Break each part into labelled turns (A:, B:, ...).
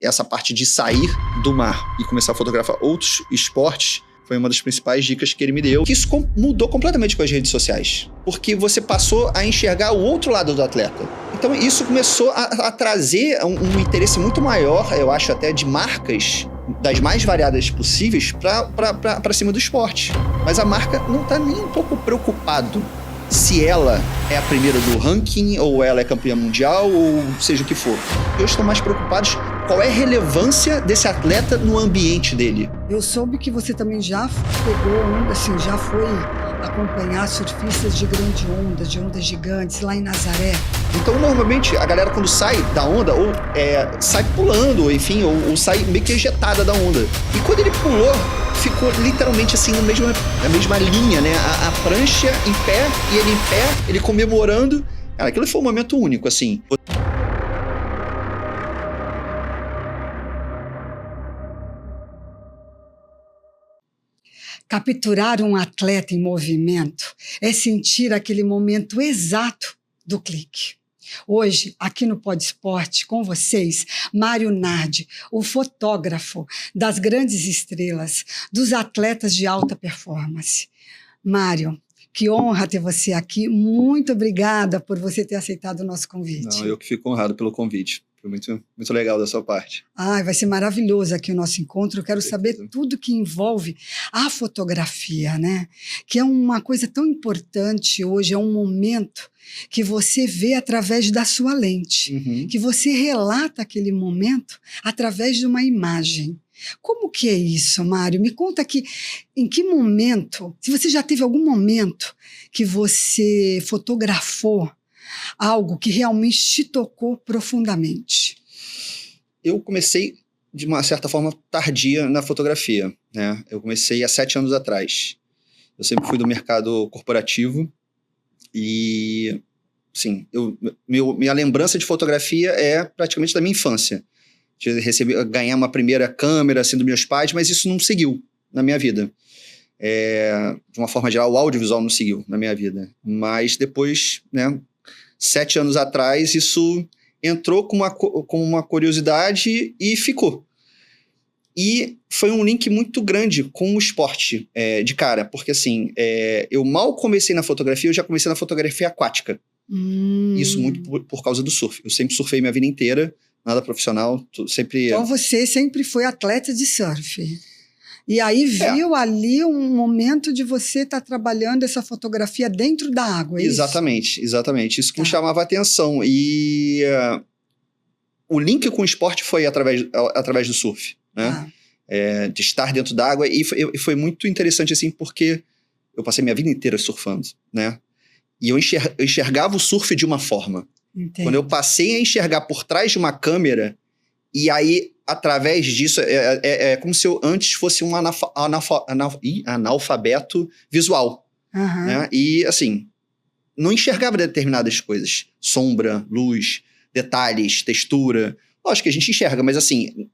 A: essa parte de sair do mar e começar a fotografar outros esportes foi uma das principais dicas que ele me deu. Que isso mudou completamente com as redes sociais. Porque você passou a enxergar o outro lado do atleta. Então isso começou a trazer um interesse muito maior, eu acho até, de marcas das mais variadas possíveis para cima do esporte. Mas a marca não está nem um pouco preocupado se ela é a primeira do ranking, ou ela é campeã mundial, ou seja o que for. Eles estão mais preocupados qual é a relevância desse atleta no ambiente dele.
B: Eu soube que você também já pegou onda, assim, já foi acompanhar surfistas de grande onda, de ondas gigantes, lá em Nazaré.
A: Então, normalmente, a galera quando sai da onda, ou sai pulando, enfim, ou sai meio que ejetada da onda. E quando ele pulou, ficou literalmente assim na mesma linha, né? A prancha em pé, e ele em pé, ele comemorando. Cara, aquilo foi um momento único, assim.
B: Capturar um atleta em movimento é sentir aquele momento exato do clique. Hoje, aqui no Pod Esporte, com vocês, Mário Nardi, o fotógrafo das grandes estrelas, dos atletas de alta performance. Mário, que honra ter você aqui. Muito obrigada por você ter aceitado o nosso convite.
A: Não, eu que fico honrado pelo convite. Foi muito, muito legal da sua parte.
B: Vai ser maravilhoso aqui o nosso encontro. Eu quero saber tudo que envolve a fotografia, né? Que é uma coisa tão importante hoje, é um momento que você vê através da sua lente, que você relata aquele momento através de uma imagem. Como que é isso, Mário? Me conta em que momento, se você já teve algum momento que você fotografou algo que realmente te tocou profundamente.
A: Eu comecei, de uma certa forma, tardia na fotografia, né? Eu comecei há 7 anos atrás. Eu sempre fui do mercado corporativo e, sim, minha lembrança de fotografia é praticamente da minha infância. De ganhar uma primeira câmera, assim, dos meus pais, mas isso não seguiu na minha vida. De uma forma geral, o audiovisual não seguiu na minha vida. Mas depois, né, 7 anos atrás, isso entrou com uma curiosidade e ficou. E foi um link muito grande com o esporte de cara, porque assim, eu mal comecei na fotografia, eu já comecei na fotografia aquática. Isso muito por causa do surf. Eu sempre surfei minha vida inteira, nada profissional, sempre...
B: Então você sempre foi atleta de surf. E aí viu ali um momento de você estar trabalhando essa fotografia dentro da água, é
A: exatamente, isso? Exatamente. Isso que me chamava a atenção. E o link com o esporte foi através do surf, né? De estar dentro da água. E foi muito interessante, assim, porque eu passei minha vida inteira surfando, né? E eu enxergava o surf de uma forma.
B: Entendi.
A: Quando eu passei a enxergar por trás de uma câmera, e aí, através disso, é como se eu antes fosse um analfabeto visual. Né? E, assim, não enxergava determinadas coisas. Sombra, luz, detalhes, textura. Lógico que a gente enxerga, mas, assim,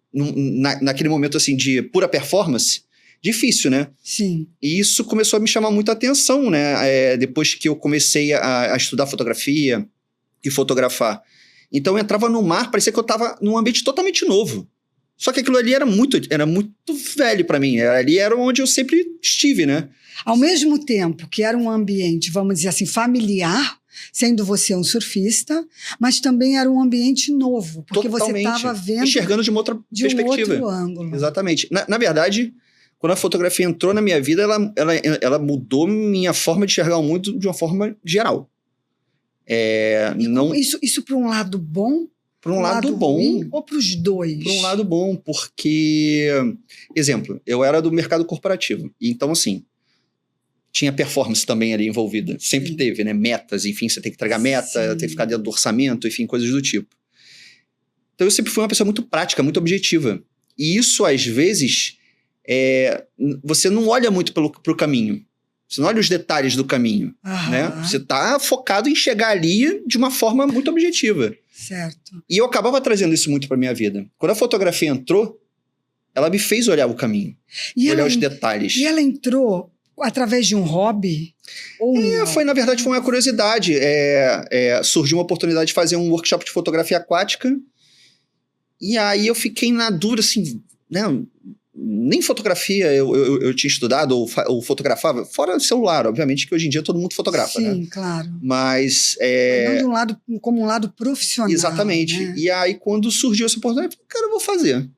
A: naquele momento, assim, de pura performance, difícil, né?
B: Sim.
A: E isso começou a me chamar muita atenção, né? Depois que eu comecei a estudar fotografia e fotografar. Então eu entrava no mar, parecia que eu estava num ambiente totalmente novo. Só que aquilo ali era muito velho para mim. Ali era onde eu sempre estive, né?
B: Ao mesmo tempo que era um ambiente, vamos dizer assim, familiar, sendo você um surfista, mas também era um ambiente novo, porque
A: totalmente.
B: Você estava vendo...
A: enxergando de uma outra perspectiva.
B: Um outro ângulo.
A: Exatamente. Na verdade, quando a fotografia entrou na minha vida, ela mudou minha forma de enxergar o mundo de uma forma geral.
B: Isso para um lado bom?
A: Para um lado bom.
B: Ruim, ou para os dois?
A: Para um lado bom, porque... Exemplo, eu era do mercado corporativo. Então, assim, tinha performance também ali envolvida. Sempre teve, né? Metas, enfim, você tem que entregar meta, tem que ficar dentro do orçamento, enfim, coisas do tipo. Então, eu sempre fui uma pessoa muito prática, muito objetiva. E isso, às vezes, você não olha muito pro caminho. Você não olha os detalhes do caminho, né? Você tá focado em chegar ali de uma forma muito objetiva.
B: Certo.
A: E eu acabava trazendo isso muito pra minha vida. Quando a fotografia entrou, ela me fez olhar o caminho, olhar os detalhes.
B: E ela entrou através de um hobby? Ou
A: na verdade, foi uma curiosidade. Surgiu uma oportunidade de fazer um workshop de fotografia aquática E aí eu fiquei na dúvida, assim, né? Nem fotografia eu tinha estudado ou fotografava, fora o celular, obviamente, que hoje em dia todo mundo fotografa, né?
B: Sim, claro.
A: Mas...
B: Não de um lado, como um lado profissional.
A: Exatamente.
B: Né?
A: E aí, quando surgiu essa oportunidade, eu falei, cara, eu vou fazer.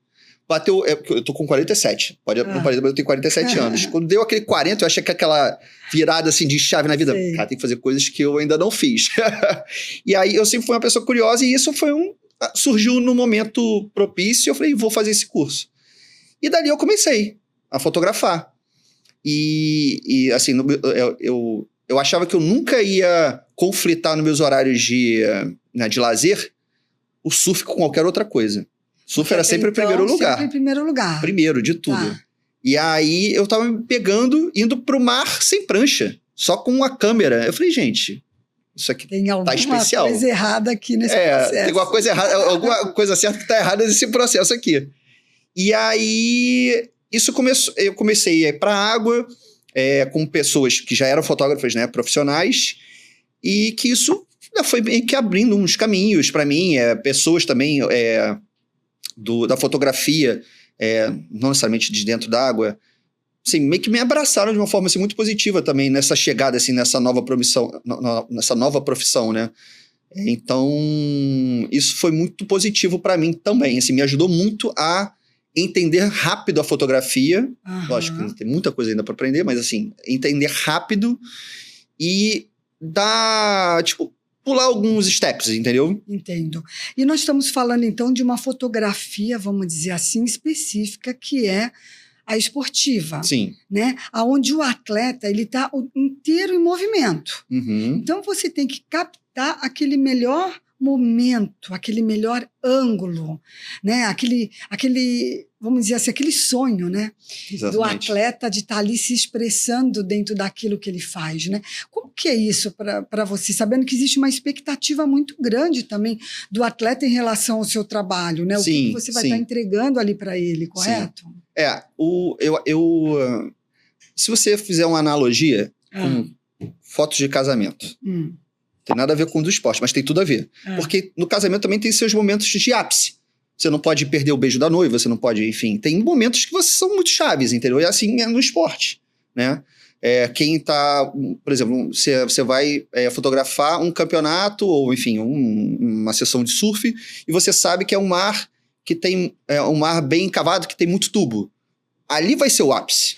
A: Bateu, eu tô com 47, não parece, mas eu tenho 47 anos. Quando deu aquele 40, eu achei que aquela virada assim de chave na vida,
B: Sei.
A: cara, tem que fazer coisas que eu ainda não fiz. E aí eu sempre fui uma pessoa curiosa e isso surgiu no momento propício, eu falei, vou fazer esse curso. E dali eu comecei a fotografar. E assim, eu achava que eu nunca ia conflitar nos meus horários de lazer o surf com qualquer outra coisa. Surf era sempre o primeiro lugar.
B: Sempre em primeiro lugar.
A: Primeiro, de tudo. Tá. E aí eu tava me pegando, indo pro mar sem prancha, só com uma câmera. Eu falei, gente, isso aqui tá especial.
B: Tem alguma coisa errada aqui nesse processo.
A: Tem alguma coisa errada, alguma coisa certa que tá errada nesse processo aqui. E aí, eu comecei a ir pra água, com pessoas que já eram fotógrafas, né, profissionais, e que isso foi meio que abrindo uns caminhos para mim, pessoas também da fotografia, não necessariamente de dentro d'água, assim, meio que me abraçaram de uma forma assim, muito positiva também nessa chegada, assim, nessa nova profissão, né? Então, isso foi muito positivo para mim também, assim, me ajudou muito a entender rápido a fotografia.
B: Uhum.
A: Lógico que tem muita coisa ainda para aprender, mas assim, entender rápido e pular alguns steps, entendeu?
B: Entendo. E nós estamos falando, então, de uma fotografia, vamos dizer assim, específica, que é a esportiva.
A: Sim.
B: Né? Onde o atleta está inteiro em movimento.
A: Uhum.
B: Então, você tem que captar aquele melhor momento, aquele melhor ângulo, né? Aquele, vamos dizer assim, aquele sonho, né? Do atleta de estar ali se expressando dentro daquilo que ele faz, né? Como que é isso para você? Sabendo que existe uma expectativa muito grande também do atleta em relação ao seu trabalho, né? O que você vai estar entregando ali para ele, correto?
A: Sim. Se você fizer uma analogia com fotos de casamento, tem nada a ver com o do esporte, mas tem tudo a ver. Porque no casamento também tem seus momentos de ápice. Você não pode perder o beijo da noiva, você não pode, enfim. Tem momentos que são muito chaves, entendeu? E assim é no esporte, né? Quem tá, por exemplo, você vai fotografar um campeonato ou, enfim, uma sessão de surf e você sabe que é um mar que tem um mar bem cavado, que tem muito tubo. Ali vai ser o ápice.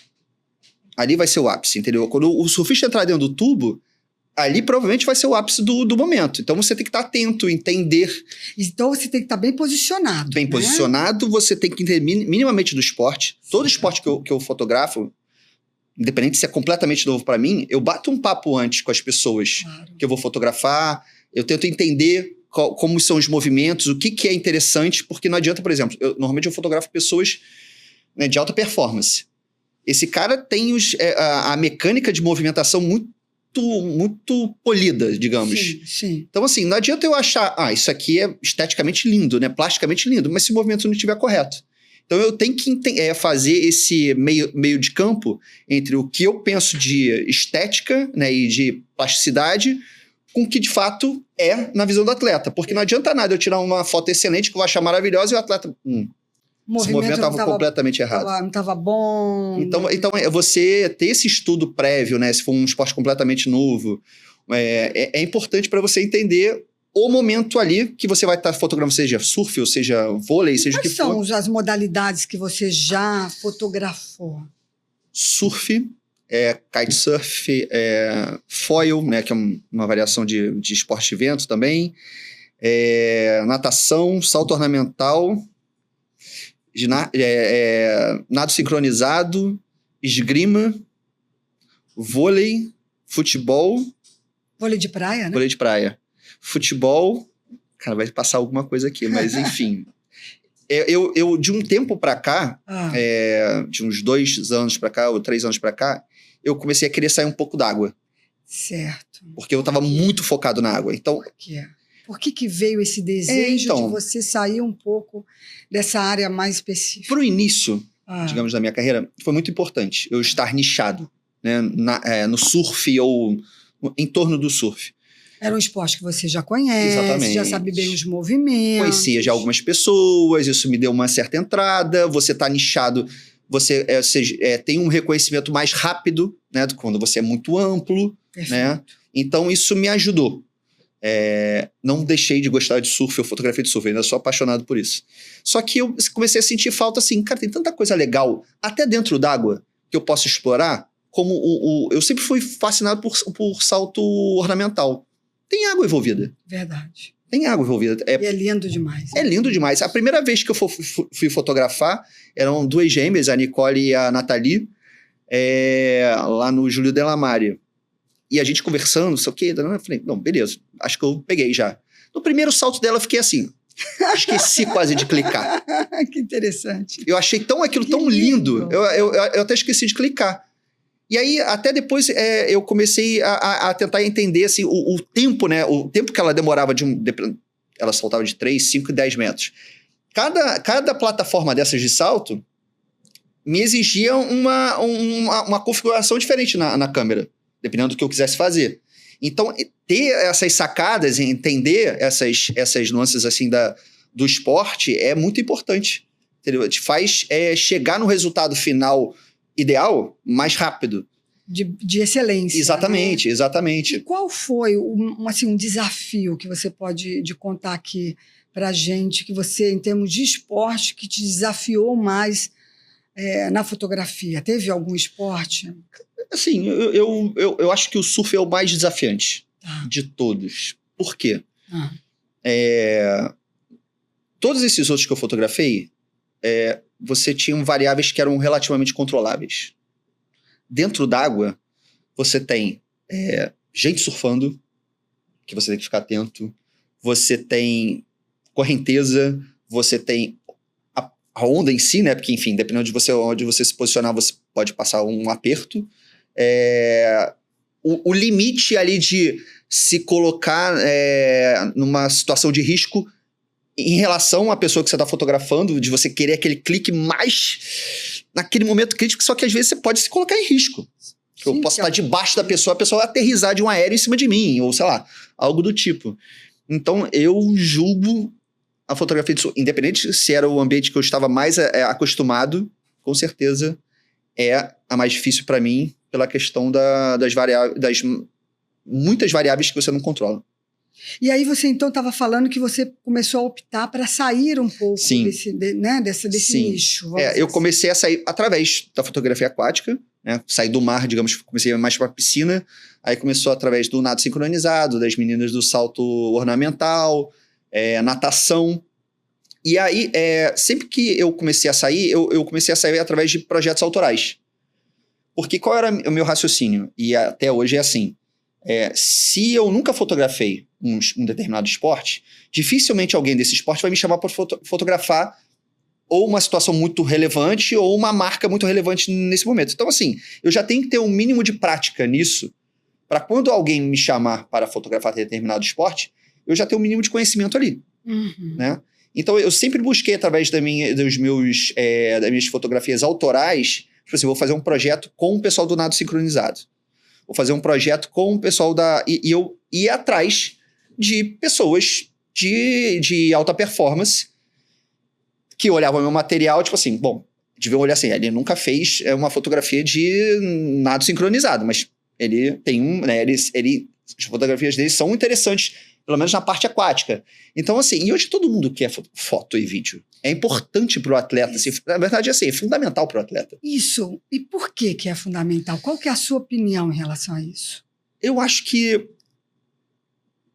A: Ali vai ser o ápice, entendeu? Quando o surfista entrar dentro do tubo, ali provavelmente vai ser o ápice do momento. Então você tem que estar atento, entender.
B: Então você tem que estar bem posicionado.
A: Bem posicionado, você tem que entender minimamente do esporte. Todo esporte que eu fotografo, independente se é completamente novo para mim, eu bato um papo antes com as pessoas que eu vou fotografar, eu tento entender como são os movimentos, o que é interessante, porque não adianta, por exemplo, normalmente eu fotografo pessoas, né, de alta performance. Esse cara tem a mecânica de movimentação muito polida, digamos.
B: Sim.
A: Então, assim, não adianta eu achar, isso aqui é esteticamente lindo, né? Plasticamente lindo, mas se o movimento não estiver correto. Então, eu tenho que fazer esse meio de campo entre o que eu penso de estética, né, e de plasticidade com o que, de fato, é na visão do atleta. Porque não adianta nada eu tirar uma foto excelente que eu vou achar maravilhosa e o atleta... Esse movimento estava completamente errado.
B: Não estava bom.
A: Então, você ter esse estudo prévio, né? Se for um esporte completamente novo, é importante para você entender o momento ali que você vai estar fotografando, seja surf, ou seja vôlei, seja o que for.
B: Quais são as modalidades que você já fotografou?
A: Surf, kitesurf, foil, né? Que é uma variação de esporte de vento também. Natação, salto ornamental... nado sincronizado, esgrima, vôlei, futebol.
B: Vôlei de praia, né?
A: Vôlei de praia. Futebol, cara, vai passar alguma coisa aqui, mas enfim. Eu de um tempo pra cá, de uns 2 anos pra cá, ou 3 anos pra cá, eu comecei a querer sair um pouco d'água.
B: Certo.
A: Porque eu tava muito focado na água. Então,
B: por quê? Por que veio esse desejo de você sair um pouco dessa área mais específica?
A: Pro início, digamos, da minha carreira, foi muito importante eu estar nichado, né, no surf ou em torno do surf.
B: Era um esporte que você já conhece,
A: Exatamente.
B: já sabe bem os movimentos.
A: Conhecia já algumas pessoas, isso me deu uma certa entrada. Você tá nichado, você tem um reconhecimento mais rápido, né? Quando você é muito amplo,
B: Perfeito.
A: né? Então, isso me ajudou. Não deixei de gostar de surf, eu fotografei de surf, ainda sou apaixonado por isso. Só que eu comecei a sentir falta assim, cara, tem tanta coisa legal, até dentro d'água, que eu posso explorar, como eu sempre fui fascinado por salto ornamental. Tem água envolvida.
B: Verdade.
A: Tem água envolvida.
B: E é lindo demais.
A: É lindo demais. A primeira vez que eu fui fotografar, eram duas gêmeas, a Nicole e a Nathalie, lá no Júlio Delamare. E a gente conversando, não sei o quê. Eu falei, não, beleza, acho que eu peguei já. No primeiro salto dela, eu fiquei assim, esqueci quase de clicar.
B: Que interessante.
A: Eu achei aquilo tão lindo, eu até esqueci de clicar. E aí, até depois, eu comecei a tentar entender assim, o tempo, né? O tempo que ela demorava ela saltava de 3, 5 e 10 metros. Cada plataforma dessas de salto me exigia uma configuração diferente na câmera, dependendo do que eu quisesse fazer. Então, ter essas sacadas, entender essas nuances assim do esporte é muito importante. Entendeu? Te faz chegar no resultado final ideal mais rápido.
B: De excelência.
A: Exatamente,
B: né?
A: Exatamente.
B: E qual foi um desafio que você pode contar aqui pra gente, que você, em termos de esporte, que te desafiou mais na fotografia? Teve algum esporte?
A: Assim, eu acho que o surf é o mais desafiante de todos. Por quê? Todos esses outros que eu fotografei, você tinha variáveis que eram relativamente controláveis. Dentro d'água, você tem gente surfando, que você tem que ficar atento. Você tem correnteza, você tem a onda em si, né? Porque, enfim, dependendo de onde você se posicionar, você pode passar um aperto. O limite ali de se colocar numa situação de risco em relação à pessoa que você está fotografando, de você querer aquele clique mais naquele momento crítico, só que às vezes você pode se colocar em risco. Sim, eu posso estar debaixo da pessoa, a pessoa aterrissar de um aéreo em cima de mim, ou sei lá, algo do tipo. Então, eu julgo a fotografia de surf, independente se era o ambiente que eu estava mais acostumado, com certeza é a mais difícil para mim, pela questão das muitas variáveis que você não controla.
B: E aí você, então, estava falando que você começou a optar para sair um pouco desse nicho.
A: Eu comecei a sair através da fotografia aquática, né? Saí do mar, digamos, comecei mais para a piscina, aí começou através do nado sincronizado, das meninas do salto ornamental, natação. E aí, sempre que eu comecei a sair, eu comecei a sair através de projetos autorais. Porque qual era o meu raciocínio? E até hoje é assim. Se eu nunca fotografei um determinado esporte, dificilmente alguém desse esporte vai me chamar para fotografar ou uma situação muito relevante ou uma marca muito relevante nesse momento. Então, assim, eu já tenho que ter um mínimo de prática nisso para quando alguém me chamar para fotografar determinado esporte, eu já tenho um mínimo de conhecimento ali.
B: Uhum.
A: Né? Então, eu sempre busquei, através das minhas fotografias autorais, tipo assim, vou fazer um projeto com o pessoal do nado sincronizado. Vou fazer um projeto com o pessoal e eu ia atrás de pessoas de alta performance que olhavam meu material, tipo assim, bom, deviam olhar assim, ele nunca fez uma fotografia de nado sincronizado, mas ele tem as fotografias dele são interessantes, pelo menos na parte aquática. Então, assim, e hoje todo mundo quer foto e vídeo. É importante para o atleta, assim, na verdade, assim, é fundamental para o atleta.
B: Isso. E por que é fundamental? Qual que é a sua opinião em relação a isso?
A: Eu acho que,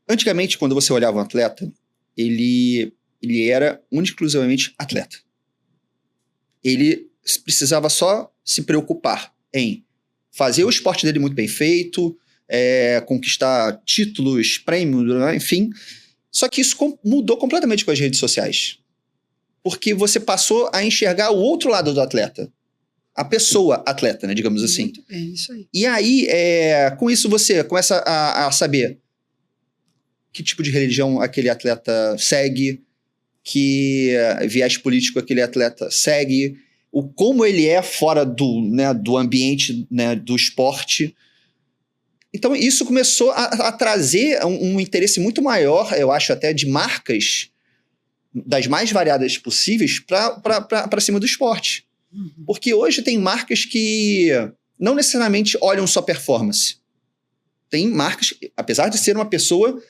A: antigamente, quando você olhava um atleta, ele era exclusivamente atleta. Ele precisava só se preocupar em fazer o esporte dele muito bem feito, conquistar títulos, prêmios, enfim. Só que isso mudou completamente com as redes sociais. Porque você passou a enxergar o outro lado do atleta. A pessoa atleta, né, digamos assim.
B: Muito bem, isso aí.
A: E aí, com isso, você começa a saber que tipo de religião aquele atleta segue, que viés político aquele atleta segue, como ele é fora do ambiente, né, do esporte. Então, isso começou a trazer um interesse muito maior, eu acho, até de marcas das mais variadas possíveis para cima do esporte. Porque hoje tem marcas que não necessariamente olham só performance. Tem marcas, apesar de ser uma pessoa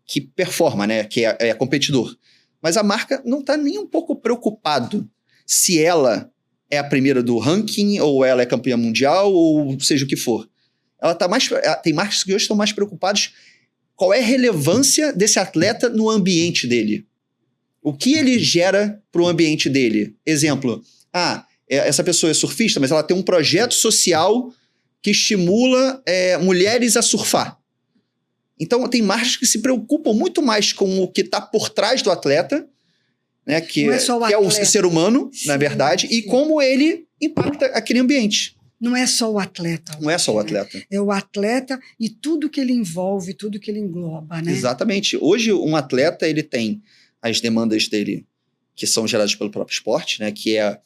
A: que performa, né, que é competidor, mas a marca não está nem um pouco preocupado se ela é a primeira do ranking, ou ela é campeã mundial, ou seja o que for. Tem marcas que hoje estão mais preocupadas qual é a relevância desse atleta no ambiente dele. O que ele gera para o ambiente dele? Exemplo, essa pessoa é surfista, mas ela tem um projeto social que estimula mulheres a surfar. Então, tem marcas que se preocupam muito mais com o que está por trás do atleta, né, que é o ser humano, sim, na verdade, sim. E como ele impacta aquele ambiente.
B: Não é só o atleta.
A: Não é só o atleta.
B: É o atleta e tudo que ele envolve, tudo que ele engloba, né?
A: Exatamente. Hoje, um atleta, ele tem as demandas dele, que são geradas pelo próprio esporte, né? Que é,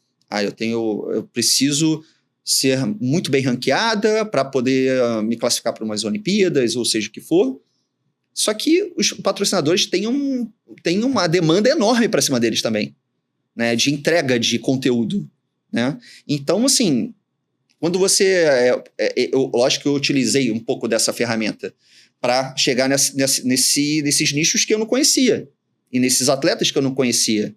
A: eu preciso ser muito bem ranqueada para poder me classificar para umas Olimpíadas, ou seja o que for. Só que os patrocinadores têm uma demanda enorme para cima deles também, né? De entrega de conteúdo, né? Então, assim, quando você... lógico que eu utilizei um pouco dessa ferramenta para chegar nesses nichos que eu não conhecia. E nesses atletas que eu não conhecia.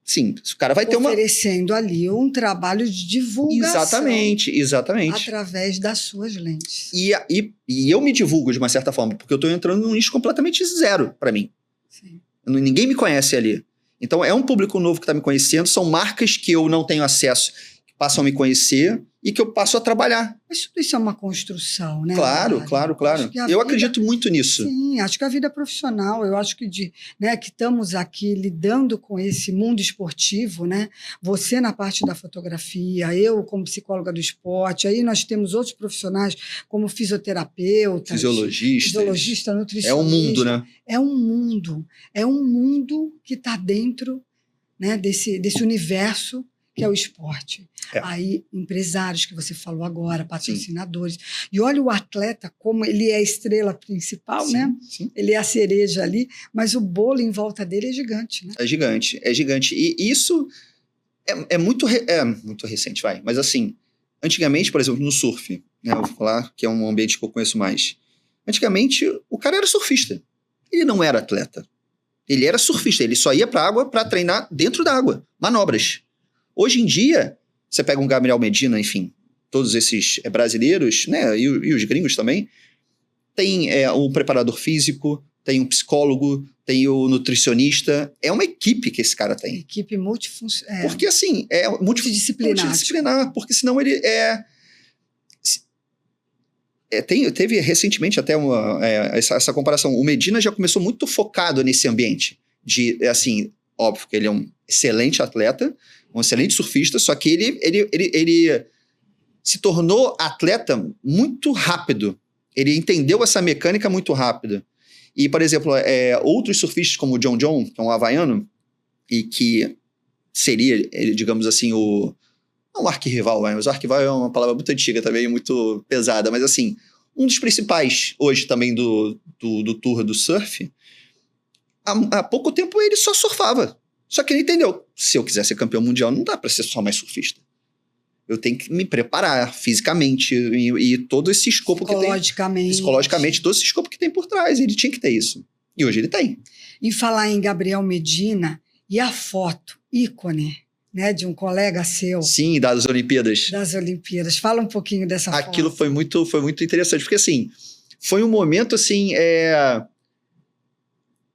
A: Sim, o cara vai ter
B: oferecendo ali um trabalho de divulgação.
A: Exatamente.
B: Através das suas lentes.
A: E eu me divulgo de uma certa forma, porque eu estou entrando num nicho completamente zero para mim.
B: Sim.
A: Ninguém me conhece ali. Então é um público novo que está me conhecendo, são marcas que eu não tenho acesso, que passam a me conhecer e que eu passo a trabalhar.
B: Mas tudo isso é uma construção, né?
A: Claro. Eu acredito muito nisso.
B: Sim, acho que a vida profissional, eu acho que que estamos aqui lidando com esse mundo esportivo, né? Você na parte da fotografia, eu como psicóloga do esporte, aí nós temos outros profissionais como fisioterapeutas, fisiologista, nutricionista.
A: É um mundo, né?
B: É um mundo que está dentro, né, desse universo que é o esporte. Aí, empresários que você falou agora, patrocinadores. Sim. E olha o atleta como ele é a estrela principal, sim, né? Sim. Ele é a cereja ali, mas o bolo em volta dele é gigante, né?
A: É gigante. E isso é muito recente, vai. Mas assim, antigamente, por exemplo, no surf, né? Eu vou falar que é um ambiente que eu conheço mais. Antigamente, o cara era surfista. Ele não era atleta. Ele era surfista. Ele só ia pra água para treinar dentro da água. Manobras. Hoje em dia, você pega um Gabriel Medina, enfim, todos esses brasileiros, né, e os gringos também, tem um preparador físico, tem um psicólogo, tem o nutricionista, é uma equipe que esse cara tem.
B: Equipe multifuncional.
A: Porque assim, é multidisciplinar, porque senão ele teve recentemente até essa comparação. O Medina já começou muito focado nesse ambiente de, assim, óbvio que ele é um excelente atleta, um excelente surfista, só que ele se tornou atleta muito rápido. Ele entendeu essa mecânica muito rápido. E, por exemplo, outros surfistas como o John, que é um havaiano, e que seria, digamos assim, não o arquirrival, mas o arquirrival é uma palavra muito antiga também, muito pesada, mas assim, um dos principais hoje também do tour do surf, há pouco tempo ele só surfava. Só que ele entendeu, se eu quiser ser campeão mundial, não dá para ser só mais surfista. Eu tenho que me preparar fisicamente e todo esse escopo que tem. Psicologicamente, todo esse escopo que tem por trás. Ele tinha que ter isso. E hoje ele tem.
B: Em falar em Gabriel Medina e a foto, ícone, né, de um colega seu.
A: Sim, das Olimpíadas.
B: Das Olimpíadas. Fala um pouquinho dessa foto.
A: Aquilo foi muito interessante, porque assim, foi um momento assim...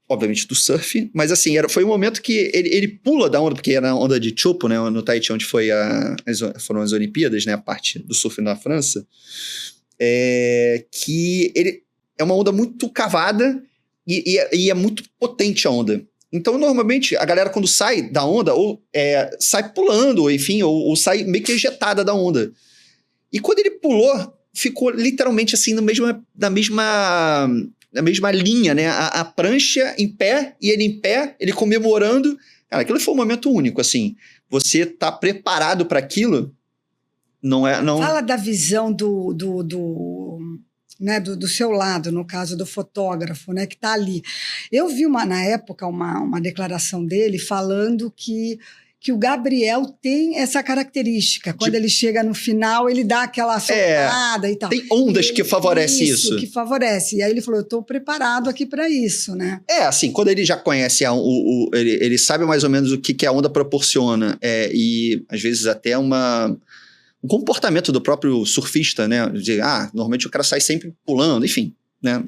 A: obviamente do surf, mas assim, foi um momento que ele pula da onda, porque era a onda de Chopo, né, no Tahiti, onde foram as Olimpíadas, né, a parte do surf na França, que ele é uma onda muito cavada e é muito potente a onda. Então, normalmente, a galera quando sai da onda, ou sai pulando, ou enfim, ou sai meio que ejetada da onda. E quando ele pulou, ficou literalmente assim na mesma linha, né? A prancha em pé, e ele em pé, ele comemorando. Cara, aquilo foi um momento único, assim. Você tá preparado para aquilo, não...
B: Fala da visão né, do seu lado, no caso do fotógrafo, né, que está ali. Eu vi na época uma declaração dele falando que o Gabriel tem essa característica. Quando ele chega no final, ele dá aquela soltada e tal.
A: Tem ondas que favorecem isso.
B: Que favorece. E aí ele falou, eu estou preparado aqui para isso, né?
A: Assim, quando ele já conhece, ele sabe mais ou menos o que a onda proporciona. E, às vezes, até um comportamento do próprio surfista, né? De, normalmente o cara sai sempre pulando, enfim, né?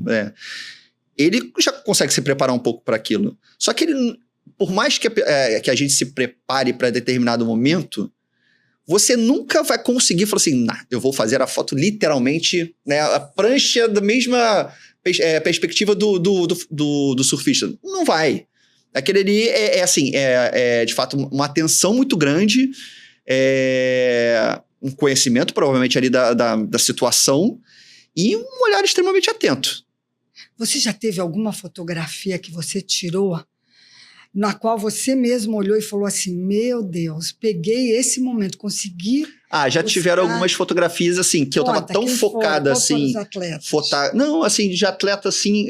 A: Ele já consegue se preparar um pouco para aquilo. Só que ele... Por mais que a gente se prepare para determinado momento, você nunca vai conseguir falar assim, eu vou fazer a foto literalmente, né, a prancha da mesma perspectiva do surfista. Não vai. Aquele ali é de fato uma atenção muito grande, um conhecimento provavelmente ali da situação e um olhar extremamente atento.
B: Você já teve alguma fotografia que você tirou na qual você mesmo olhou e falou assim, meu Deus, peguei esse momento, consegui...
A: Já tiveram algumas fotografias, assim, que eu tava tão focada, assim... Não, assim, de atleta, assim,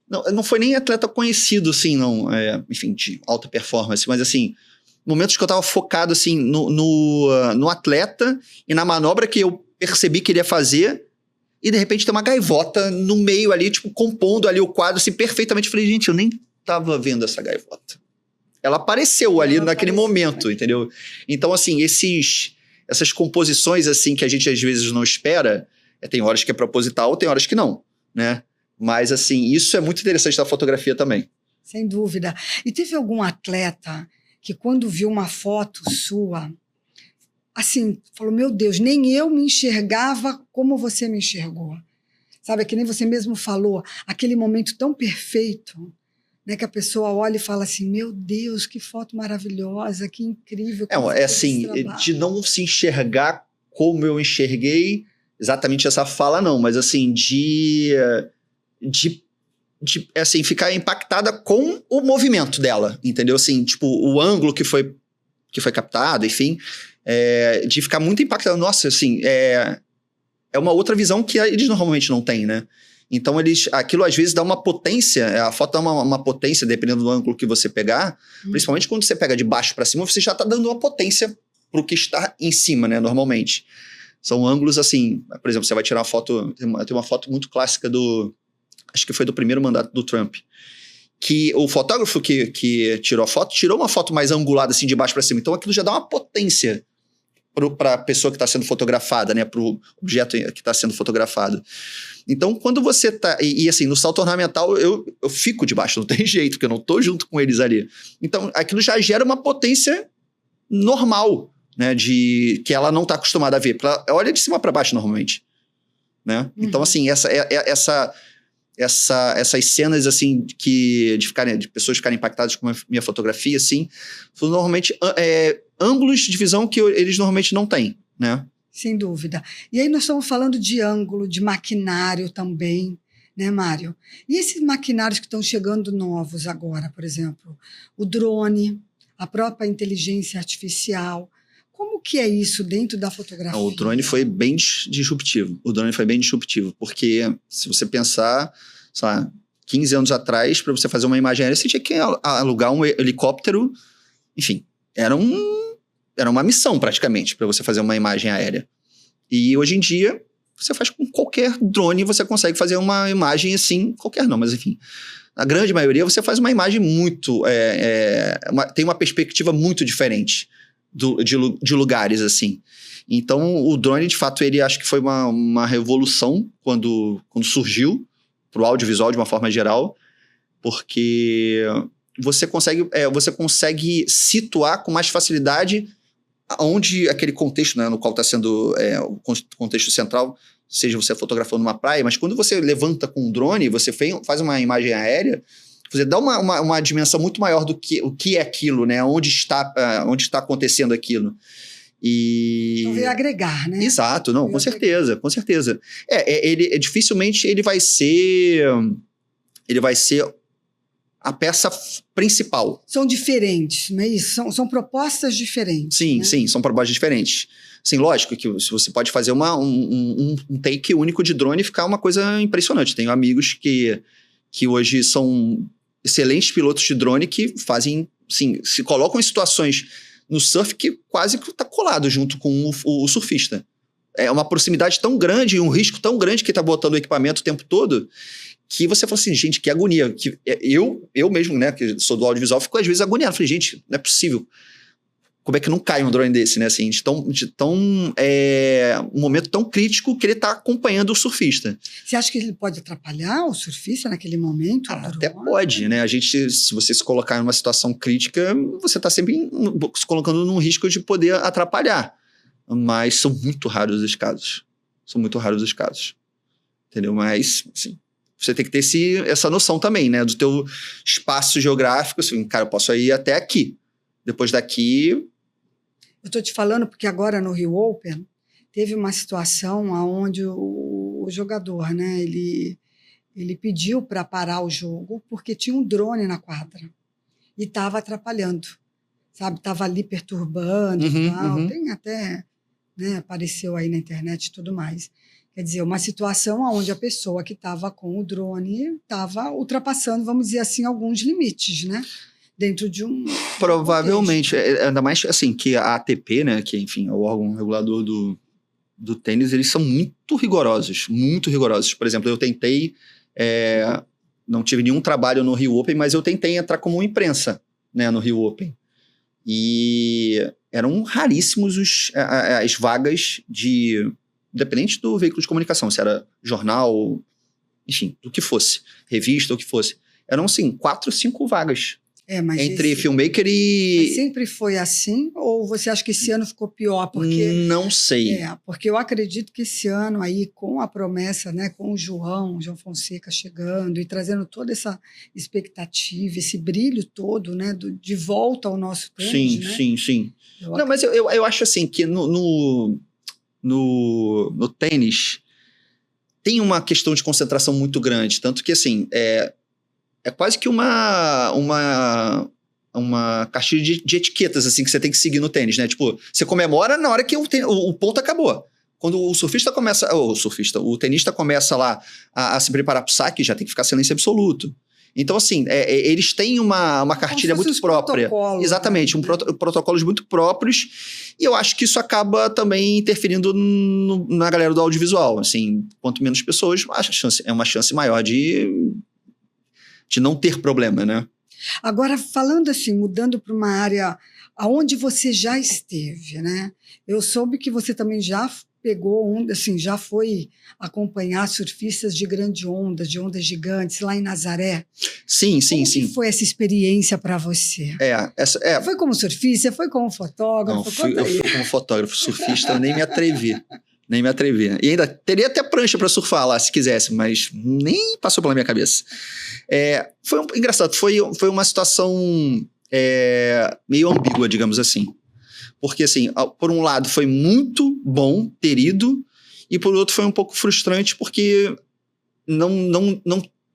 A: não foi nem atleta conhecido, assim, não, enfim, de alta performance, mas, assim, momentos que eu tava focado, assim, no atleta e na manobra que eu percebi que ele ia fazer, e, de repente, tem uma gaivota no meio ali, tipo, compondo ali o quadro, assim, perfeitamente. Eu falei, gente, eu nem tava vendo essa gaivota. Ela apareceu ali naquele momento, entendeu? Então, assim, essas composições, assim, que a gente às vezes não espera, tem horas que é proposital, tem horas que não, né? Mas, assim, isso é muito interessante da fotografia também.
B: Sem dúvida. E teve algum atleta que quando viu uma foto sua, assim, falou, meu Deus, nem eu me enxergava como você me enxergou. Sabe, que nem você mesmo falou, aquele momento tão perfeito, né, que a pessoa olha e fala assim, meu Deus, que foto maravilhosa, que incrível.
A: Assim, de não se enxergar como eu enxerguei, exatamente essa fala não, mas assim, assim, ficar impactada com o movimento dela, entendeu? Assim, tipo, o ângulo que foi captado, enfim, de ficar muito impactado. Nossa, assim, é uma outra visão que eles normalmente não têm, né? Então, aquilo às vezes dá uma potência, a foto dá uma potência, dependendo do ângulo que você pegar, principalmente quando você pega de baixo para cima, você já está dando uma potência para o que está em cima, né, normalmente. São ângulos assim, por exemplo, você vai tirar uma foto, tem uma foto muito clássica acho que foi do primeiro mandato do Trump, que o fotógrafo que tirou a foto, tirou uma foto mais angulada, assim, de baixo para cima, então aquilo já dá uma potência para a pessoa que está sendo fotografada, né, para o objeto que está sendo fotografado. Então, quando você tá... E assim, no salto ornamental, eu fico de baixo, não tem jeito, porque eu não tô junto com eles ali. Então, aquilo já gera uma potência normal, né, que ela não tá acostumada a ver. Ela olha de cima para baixo, normalmente, né? Então, assim, essas cenas, assim, de pessoas ficarem impactadas com a minha fotografia, assim, são normalmente ângulos de visão que eles normalmente não têm, né?
B: Sem dúvida. E aí nós estamos falando de ângulo, de maquinário também, né, Mário? E esses maquinários que estão chegando novos agora, por exemplo, o drone, a própria inteligência artificial, como que é isso dentro da fotografia?
A: O drone foi bem disruptivo. Porque se você pensar, sei lá, 15 anos atrás, para você fazer uma imagem aérea, você tinha que alugar um helicóptero, enfim, era uma missão praticamente para você fazer uma imagem aérea. E hoje em dia, você faz com qualquer drone, você consegue fazer uma imagem assim, qualquer não, mas enfim. Na grande maioria, você faz uma imagem muito... tem uma perspectiva muito diferente de lugares, assim. Então, o drone, de fato, ele acho que foi uma revolução quando surgiu para o audiovisual de uma forma geral, porque você consegue situar com mais facilidade onde aquele contexto, né, no qual está sendo o contexto central, seja você fotografando uma praia, mas quando você levanta com um drone, você faz uma imagem aérea, você dá uma dimensão muito maior do que o que é aquilo, né, onde está acontecendo aquilo.
B: Então veio agregar, né?
A: Exato, não, com certeza. Ele dificilmente ele vai ser a peça principal.
B: São diferentes, não é isso? São propostas diferentes.
A: Sim,
B: né?
A: sim, são propostas diferentes. Sim, lógico que você pode fazer um take único de drone e ficar uma coisa impressionante. Tenho amigos que hoje são excelentes pilotos de drone que fazem, sim, se colocam em situações no surf que quase que tá colado junto com o surfista. É uma proximidade tão grande e um risco tão grande que tá botando o equipamento o tempo todo que você fala assim, gente, que agonia. Que eu mesmo, né, que sou do audiovisual, fico às vezes agoniado. Falei, gente, não é possível. Como é que não cai um drone desse, né? Assim, um momento tão crítico que ele tá acompanhando o surfista.
B: Você acha que ele pode atrapalhar o surfista naquele momento?
A: Até pode, né? Se você se colocar em uma situação crítica, você tá sempre se colocando num risco de poder atrapalhar. Mas são muito raros os casos. São muito raros os casos. Entendeu? Mas, assim, você tem que ter essa noção também, né? Do teu espaço geográfico. Assim, cara, eu posso ir até aqui. Depois daqui...
B: Eu estou te falando porque agora no Rio Open teve uma situação onde o jogador, né? Ele pediu para parar o jogo porque tinha um drone na quadra e estava atrapalhando. Sabe? Estava ali perturbando e tal. Tem até... né, apareceu aí na internet e tudo mais. Quer dizer, uma situação onde a pessoa que estava com o drone estava ultrapassando, vamos dizer assim, alguns limites, né? Dentro de um...
A: Provavelmente. Ainda mais assim, que a ATP, né, que enfim, é o órgão regulador do tênis, eles são muito rigorosos. Muito rigorosos. Por exemplo, eu tentei... não tive nenhum trabalho no Rio Open, mas eu tentei entrar como imprensa, né, no Rio Open. E... eram raríssimos as vagas independente do veículo de comunicação, se era jornal, enfim, do que fosse, revista, o que fosse. Eram, assim, 4, 5 vagas.
B: Mas
A: entre filmmaker e...
B: Mas sempre foi assim? Ou você acha que esse ano ficou pior? Porque,
A: não sei.
B: Porque eu acredito que esse ano aí, com a promessa, né, com o João Fonseca chegando e trazendo toda essa expectativa, esse brilho todo, né, de volta ao nosso tênis, né?
A: Sim. Não, mas eu acho assim que no tênis tem uma questão de concentração muito grande, tanto que assim, é quase que uma caixinha de etiquetas assim, que você tem que seguir no tênis, né? Tipo, você comemora na hora que o ponto acabou. Quando o tenista começa lá a se preparar para o saque, já tem que ficar silêncio absoluto. Então, assim, eles têm uma cartilha muito própria. Exatamente,
B: né?
A: Protocolos muito próprios. E eu acho que isso acaba também interferindo na galera do audiovisual. Assim, quanto menos pessoas, é uma chance maior de não ter problema, né?
B: Agora, falando assim, mudando para uma área aonde você já esteve, né? Eu soube que você também já pegou assim, já foi acompanhar surfistas de grande onda, de ondas gigantes lá em Nazaré.
A: Sim.
B: Como que foi essa experiência para você? Foi como surfista, foi como fotógrafo?
A: Eu fui como fotógrafo, surfista, eu nem me atrevi. E ainda teria até prancha para surfar lá, se quisesse, mas nem passou pela minha cabeça. Foi engraçado, foi uma situação meio ambígua, digamos assim. Porque, assim, por um lado foi muito bom ter ido, e por outro foi um pouco frustrante porque não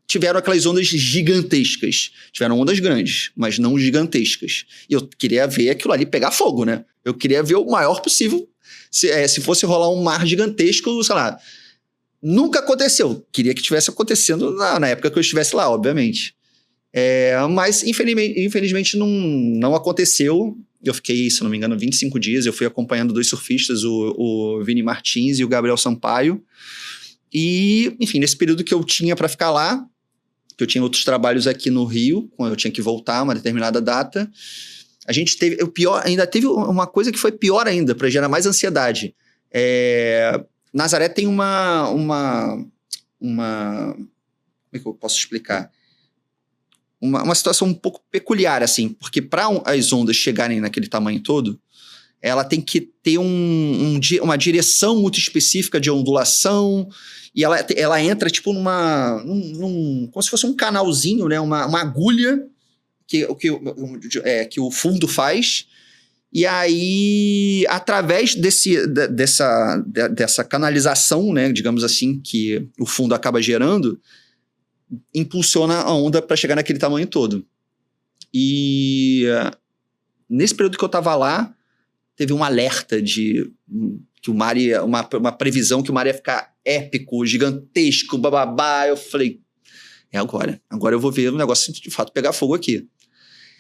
A: tiveram aquelas ondas gigantescas. Tiveram ondas grandes, mas não gigantescas. E eu queria ver aquilo ali pegar fogo, né? Eu queria ver o maior possível. Se fosse rolar um mar gigantesco, sei lá, nunca aconteceu. Queria que tivesse acontecendo na época que eu estivesse lá, obviamente. Mas, infelizmente não aconteceu. Eu fiquei, se não me engano, 25 dias. Eu fui acompanhando 2 surfistas, o Vini Martins e o Gabriel Sampaio. E, enfim, nesse período que eu tinha para ficar lá, que eu tinha outros trabalhos aqui no Rio, quando eu tinha que voltar uma determinada data, a gente teve... ainda teve uma coisa que foi pior ainda, para gerar mais ansiedade. Nazaré tem uma... Como é que eu posso explicar? Uma situação um pouco peculiar, assim, porque para as ondas chegarem naquele tamanho todo, ela tem que ter uma direção muito específica de ondulação, e ela entra tipo como se fosse um canalzinho, né? Uma agulha que o fundo faz, e aí, através dessa canalização, né, digamos assim, que o fundo acaba gerando, impulsiona a onda para chegar naquele tamanho todo. E nesse período que eu estava lá, teve um alerta de que o mar ia, uma previsão que o mar ia ficar épico, gigantesco, bababá. Eu falei, é agora. Agora eu vou ver o negócio de fato pegar fogo aqui.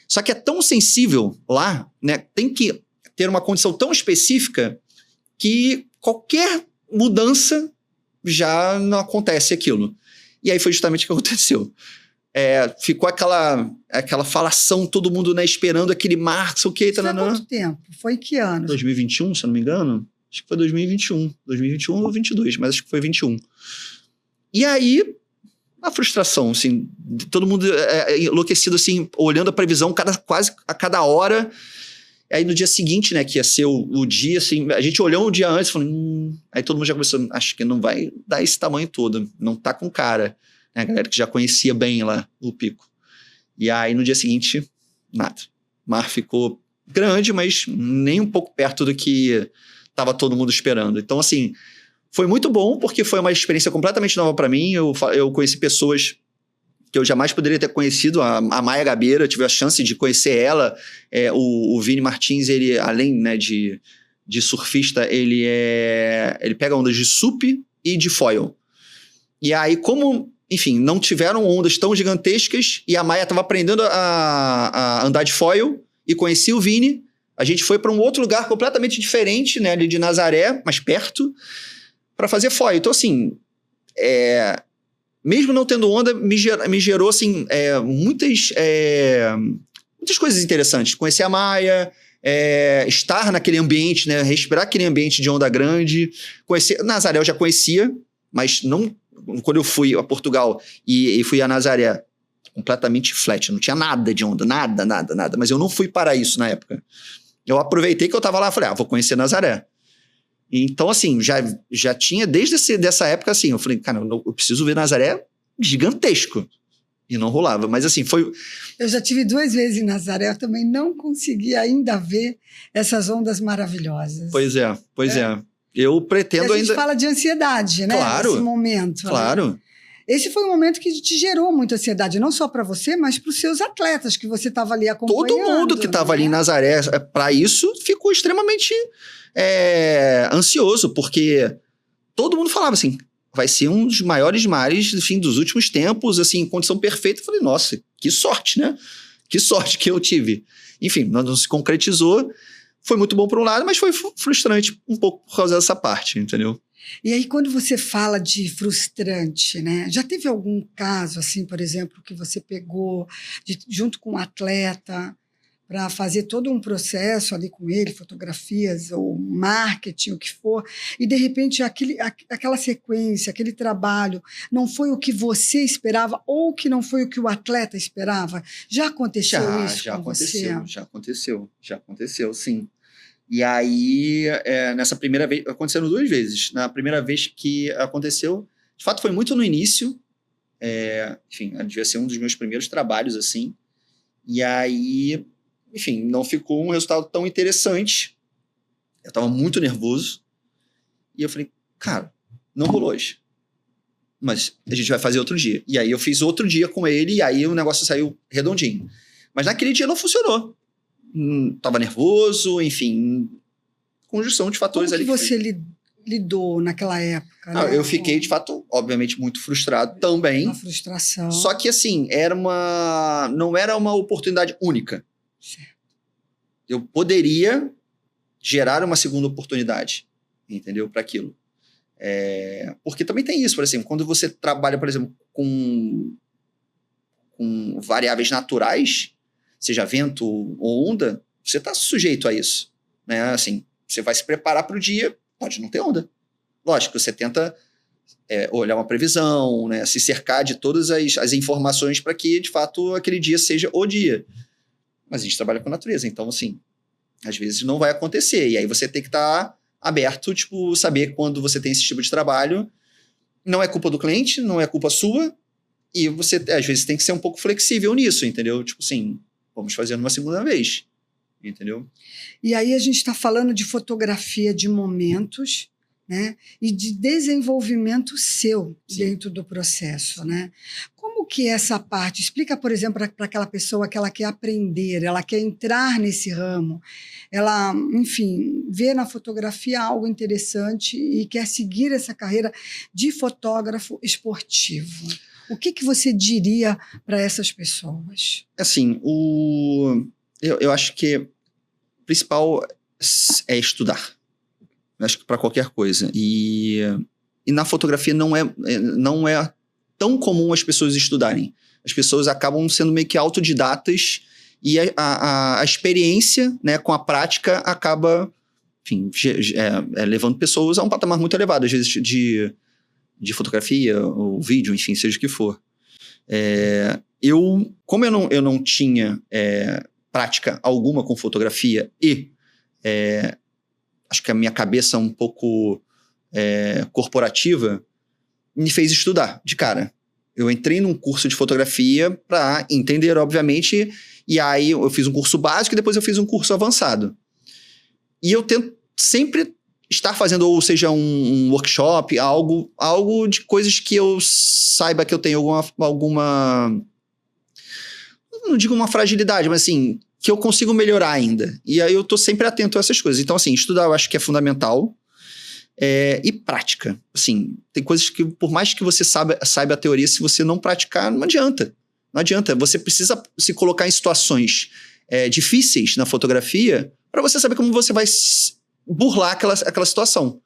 A: Só que é tão sensível lá, né? Tem que ter uma condição tão específica que qualquer mudança já não acontece aquilo. E aí foi justamente o que aconteceu. Ficou aquela falação, todo mundo, né, esperando aquele mar, sei o que.
B: Foi há quanto tempo? Foi em que ano?
A: 2021, se eu não me engano. Acho que foi 2021. 2021 ou 2022, mas acho que foi 21. E aí, a frustração, assim, todo mundo enlouquecido, assim, olhando a previsão quase a cada hora. Aí no dia seguinte, né, que ia ser o dia, assim, a gente olhou um dia antes, falando, aí todo mundo já começou, acho que não vai dar esse tamanho todo, não tá com cara. Né, a galera que já conhecia bem lá o pico. E aí no dia seguinte, nada. O mar ficou grande, mas nem um pouco perto do que estava todo mundo esperando. Então, assim, foi muito bom, porque foi uma experiência completamente nova para mim. Eu conheci pessoas que eu jamais poderia ter conhecido. A Maia Gabeira, eu tive a chance de conhecer ela. O Vini Martins, ele, além, né, de surfista, ele pega ondas de sup e de foil. E aí, enfim, não tiveram ondas tão gigantescas e a Maia estava aprendendo a andar de foil e conheci o Vini. A gente foi para um outro lugar completamente diferente, né, ali de Nazaré, mais perto, para fazer foil. Então, assim, mesmo não tendo onda, me gerou assim, muitas coisas interessantes. Conhecer a Maia, estar naquele ambiente, né, respirar aquele ambiente de onda grande. Nazaré eu já conhecia, mas não... Quando eu fui a Portugal e fui a Nazaré, completamente flat, não tinha nada de onda, nada, mas eu não fui para isso na época. Eu aproveitei que eu tava lá e falei, vou conhecer Nazaré. Então, assim, já tinha desde dessa época, assim, eu falei, cara, eu preciso ver Nazaré gigantesco. E não rolava, mas assim, foi...
B: Eu já tive 2 vezes em Nazaré, eu também não consegui ainda ver essas ondas maravilhosas.
A: Pois é. Eu pretendo ainda...
B: A gente fala de ansiedade, né?
A: Claro.
B: Nesse momento.
A: Claro.
B: Né? Esse foi um momento que te gerou muita ansiedade, não só para você, mas para os seus atletas que você estava ali acompanhando.
A: Todo mundo que estava ali em Nazaré, para isso, ficou extremamente ansioso, porque todo mundo falava assim, vai ser um dos maiores mares, enfim, dos últimos tempos, assim, em condição perfeita. Eu falei, nossa, que sorte, né? Que sorte que eu tive. Enfim, não se concretizou. Foi muito bom por um lado, mas foi frustrante um pouco por causa dessa parte, entendeu?
B: E aí, quando você fala de frustrante, né? Já teve algum caso, assim, por exemplo, que você pegou junto com um atleta para fazer todo um processo ali com ele, fotografias ou marketing, o que for, e de repente aquela sequência, aquele trabalho não foi o que você esperava ou que não foi o que o atleta esperava? Já aconteceu isso com você?
A: Já aconteceu, sim. E aí, nessa primeira vez, aconteceram 2 vezes. Na primeira vez que aconteceu, de fato foi muito no início, enfim, devia ser um dos meus primeiros trabalhos, assim, e aí, enfim, não ficou um resultado tão interessante. Eu estava muito nervoso, e eu falei, cara, não rolou hoje, mas a gente vai fazer outro dia. E aí eu fiz outro dia com ele, e aí o negócio saiu redondinho. Mas naquele dia não funcionou. Tava nervoso, enfim, conjunção de fatores ali.
B: Como que você lidou naquela época? Né?
A: Eu fiquei, de fato, obviamente, muito frustrado também.
B: Uma frustração.
A: Só que, assim, não era uma oportunidade única.
B: Certo.
A: Eu poderia gerar uma segunda oportunidade, entendeu? Para aquilo. Porque também tem isso, por exemplo, quando você trabalha, por exemplo, com variáveis naturais, seja vento ou onda, você está sujeito a isso, né? Assim, você vai se preparar para o dia, pode não ter onda. Lógico, você tenta olhar uma previsão, né? Se cercar de todas as informações para que, de fato, aquele dia seja o dia. Mas a gente trabalha com a natureza, então, assim, às vezes não vai acontecer. E aí você tem que estar aberto, tipo, saber quando você tem esse tipo de trabalho. Não é culpa do cliente, não é culpa sua, e você, às vezes, tem que ser um pouco flexível nisso, entendeu? Tipo assim, vamos fazer uma segunda vez, entendeu?
B: E aí a gente está falando de fotografia de momentos, né? E de desenvolvimento seu dentro do processo, né? Como como que é essa parte? Explica, por exemplo, para aquela pessoa que ela quer aprender, ela quer entrar nesse ramo, ela, enfim, vê na fotografia algo interessante e quer seguir essa carreira de fotógrafo esportivo. O que você diria para essas pessoas?
A: Assim, eu acho que o principal é estudar. Eu acho que para qualquer coisa. E na fotografia não é tão comum as pessoas estudarem. As pessoas acabam sendo meio que autodidatas e a experiência, né, com a prática acaba, enfim, levando pessoas a um patamar muito elevado, às vezes de fotografia ou vídeo, enfim, seja o que for. Como eu não tinha prática alguma com fotografia e acho que a minha cabeça um pouco corporativa me fez estudar de cara. Eu entrei num curso de fotografia para entender, obviamente, e aí eu fiz um curso básico e depois eu fiz um curso avançado. E eu tento sempre estar fazendo, ou seja, um workshop, algo de coisas que eu saiba que eu tenho alguma não digo uma fragilidade, mas assim, que eu consigo melhorar ainda. E aí eu tô sempre atento a essas coisas. Então, assim, estudar eu acho que é fundamental. E prática. Assim, tem coisas que, por mais que você saiba a teoria, se você não praticar, não adianta. Não adianta. Você precisa se colocar em situações difíceis na fotografia para você saber como você vai burlar aquela situação.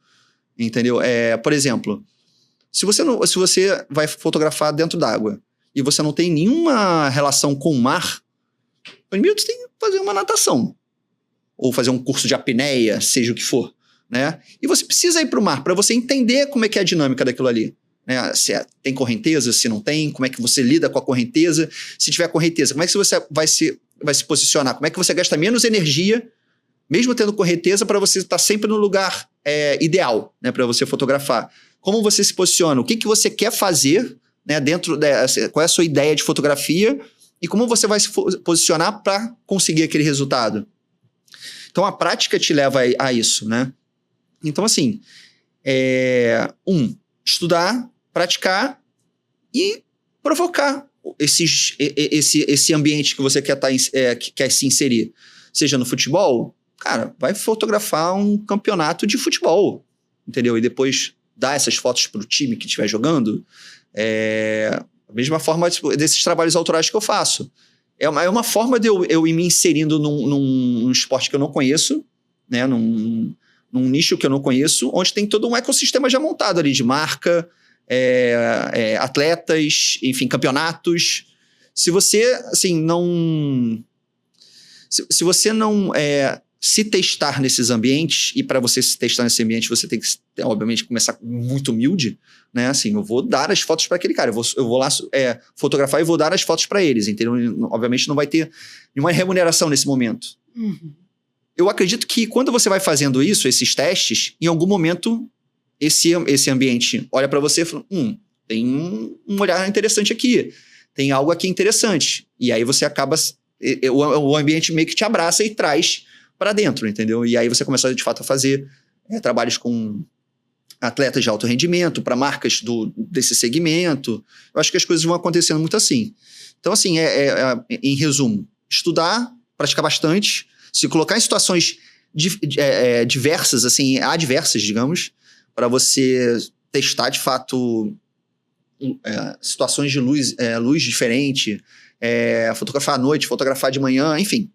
A: Entendeu? Por exemplo, se você vai fotografar dentro d'água e você não tem nenhuma relação com o mar, primeiro você tem que fazer uma natação. Ou fazer um curso de apneia, seja o que for. Né? E você precisa ir para o mar para você entender como é que é a dinâmica daquilo ali. Né? Se tem correnteza, se não tem, como é que você lida com a correnteza. Se tiver correnteza, como é que você vai se posicionar? Como é que você gasta menos energia, mesmo tendo correnteza, para você estar sempre no lugar ideal, né, para você fotografar? Como você se posiciona? O que você quer fazer, né, qual é a sua ideia de fotografia e como você vai se posicionar para conseguir aquele resultado? Então, a prática te leva a isso, né? Então, assim, estudar, praticar e provocar esse ambiente que você quer se inserir. Seja no futebol, cara, vai fotografar um campeonato de futebol, entendeu? E depois dar essas fotos pro time que estiver jogando. A mesma forma desses trabalhos autorais que eu faço. É uma forma de eu ir me inserindo num esporte que eu não conheço, né? Num nicho que eu não conheço, onde tem todo um ecossistema já montado ali de marca, atletas, enfim, campeonatos. Se você, assim, não... Se você não se testar nesses ambientes, e para você se testar nesse ambiente, você tem que, obviamente, começar muito humilde, né? Assim, eu vou dar as fotos para aquele cara, eu vou lá fotografar e vou dar as fotos para eles, entendeu? Obviamente não vai ter nenhuma remuneração nesse momento.
B: Uhum.
A: Eu acredito que quando você vai fazendo isso, esses testes, em algum momento esse ambiente olha para você e fala, tem um olhar interessante aqui, tem algo aqui interessante. E aí você acaba, o ambiente meio que te abraça e traz para dentro, entendeu? E aí você começa de fato a fazer trabalhos com atletas de alto rendimento, para marcas desse segmento. Eu acho que as coisas vão acontecendo muito assim. Então, assim, em resumo, estudar, praticar bastante, se colocar em situações diversas, assim, adversas, digamos, para você testar, de fato, situações de luz diferente, fotografar à noite, fotografar de manhã, enfim.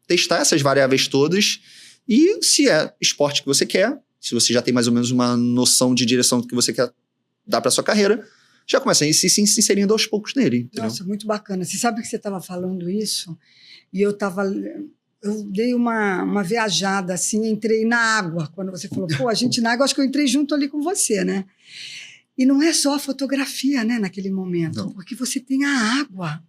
A: Testar essas variáveis todas e se é esporte que você quer, se você já tem mais ou menos uma noção de direção que você quer dar para sua carreira, já começa a ir se inserindo aos poucos nele. Entendeu?
B: Nossa, muito bacana. Você sabe que você estava falando isso e eu dei uma viajada, assim, entrei na água. Quando você falou, a gente na água, acho que eu entrei junto ali com você, né? E não é só a fotografia, né, naquele momento, não. Porque você tem a água.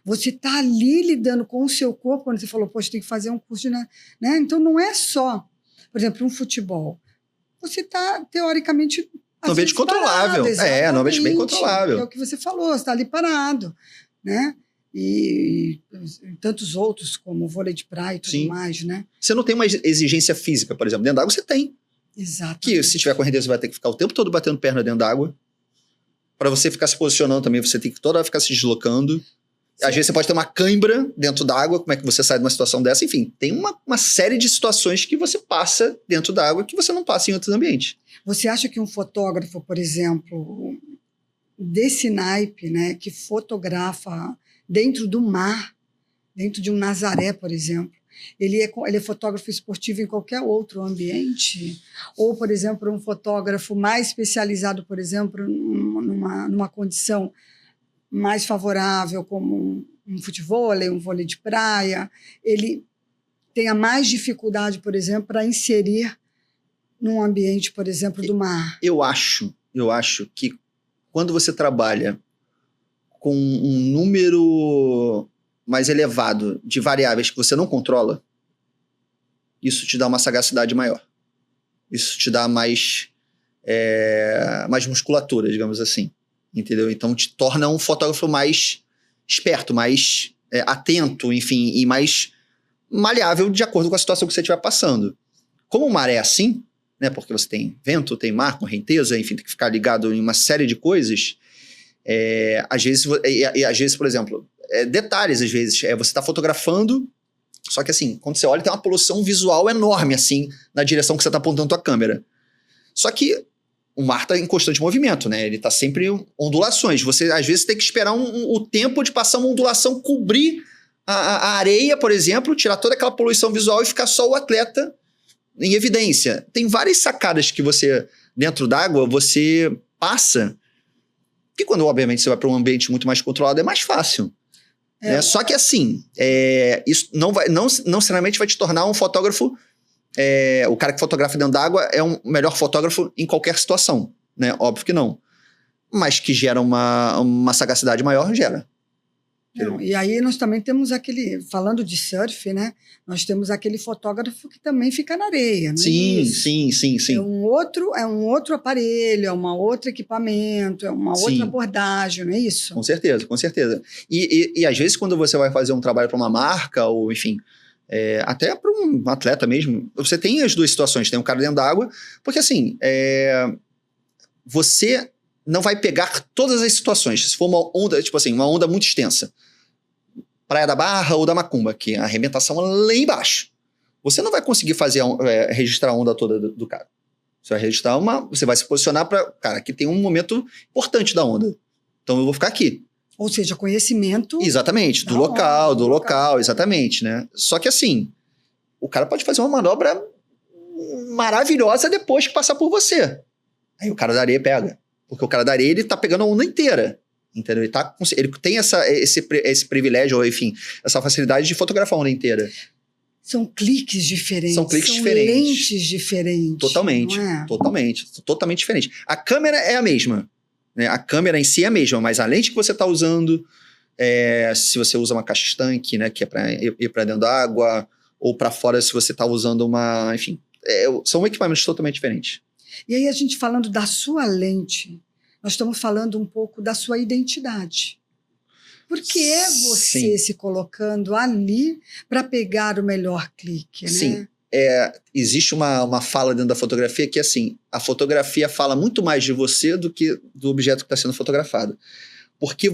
B: Você está ali lidando com o seu corpo, quando você falou, poxa, tem que fazer um curso, né? Então, não é só, por exemplo, um futebol. Você está, teoricamente...
A: No ambiente controlável. No ambiente bem controlável.
B: É o que você falou, você está ali parado, né? E tantos outros, como vôlei de praia e tudo mais, né?
A: Você não tem uma exigência física, por exemplo. Dentro d'água você tem.
B: Exato.
A: Que se tiver correnteza, você vai ter que ficar o tempo todo batendo perna dentro d'água para você ficar se posicionando também, você tem que toda hora ficar se deslocando. Sim. Às vezes você pode ter uma cãibra dentro d'água, como é que você sai de uma situação dessa? Enfim, tem uma série de situações que você passa dentro d'água que você não passa em outros ambientes.
B: Você acha que um fotógrafo, por exemplo, desse naipe, né, que fotografa dentro do mar, dentro de um Nazaré, por exemplo, ele é fotógrafo esportivo em qualquer outro ambiente? Ou, por exemplo, um fotógrafo mais especializado, por exemplo, numa condição mais favorável, como um futevôlei, um vôlei de praia, ele tenha mais dificuldade, por exemplo, para inserir num ambiente, por exemplo, do mar? Eu acho
A: que quando você trabalha com um número mais elevado de variáveis que você não controla, isso te dá uma sagacidade maior. Isso te dá mais musculatura, digamos assim. Entendeu? Então te torna um fotógrafo mais esperto, mais atento, enfim, e mais maleável de acordo com a situação que você estiver passando. Como o mar é assim, né, porque você tem vento, tem mar, correnteza, enfim, tem que ficar ligado em uma série de coisas, às vezes, por exemplo, detalhes, às vezes, você está fotografando, só que assim, quando você olha, tem uma poluição visual enorme, assim, na direção que você está apontando a câmera. Só que o mar está em constante movimento, né? Ele está sempre em ondulações. Você, às vezes, tem que esperar o tempo de passar uma ondulação, cobrir a areia, por exemplo, tirar toda aquela poluição visual e ficar só o atleta em evidência. Tem várias sacadas que você, dentro d'água, você passa, que quando, obviamente, você vai para um ambiente muito mais controlado, é mais fácil. Né? Só que, assim, isso não necessariamente vai te tornar um fotógrafo. O cara que fotografa dentro d'água é um melhor fotógrafo em qualquer situação, né? Óbvio que não. Mas que gera uma sagacidade maior, gera.
B: Não, e aí nós também temos falando de surf, né? Nós temos aquele fotógrafo que também fica na areia, não é isso?
A: Sim.
B: É um outro aparelho, é um outro equipamento, é uma outra abordagem, não é isso?
A: Com certeza. E às vezes quando você vai fazer um trabalho para uma marca, ou enfim, até para um atleta mesmo, você tem as duas situações, tem um cara dentro d'água, porque assim, você não vai pegar todas as situações. Se for uma onda, tipo assim, uma onda muito extensa, Praia da Barra ou da Macumba, que a arrebentação é lá embaixo, você não vai conseguir registrar a onda toda do cara. Você vai registrar você vai se posicionar para, cara, aqui tem um momento importante da onda, então eu vou ficar aqui.
B: Ou seja, conhecimento...
A: Exatamente, do local, exatamente, né? Só que assim, o cara pode fazer uma manobra maravilhosa depois que passar por você. Aí o cara da areia pega. Porque o cara da areia, ele tá pegando a onda inteira, entendeu? Ele tem esse privilégio, ou enfim, essa facilidade de fotografar a onda inteira.
B: São cliques diferentes.
A: São
B: lentes diferentes.
A: Totalmente diferente. A câmera é a mesma, né? A câmera em si é a mesma, mas a lente que você tá usando, se você usa uma caixa estanque, né, que é para ir para dentro da água, ou para fora se você tá usando enfim, são equipamentos totalmente diferentes.
B: E aí a gente falando da sua lente, nós estamos falando um pouco da sua identidade. Porque é você se colocando ali para pegar o melhor clique, né?
A: Sim. Existe uma fala dentro da fotografia que, assim, a fotografia fala muito mais de você do que do objeto que está sendo fotografado. Porque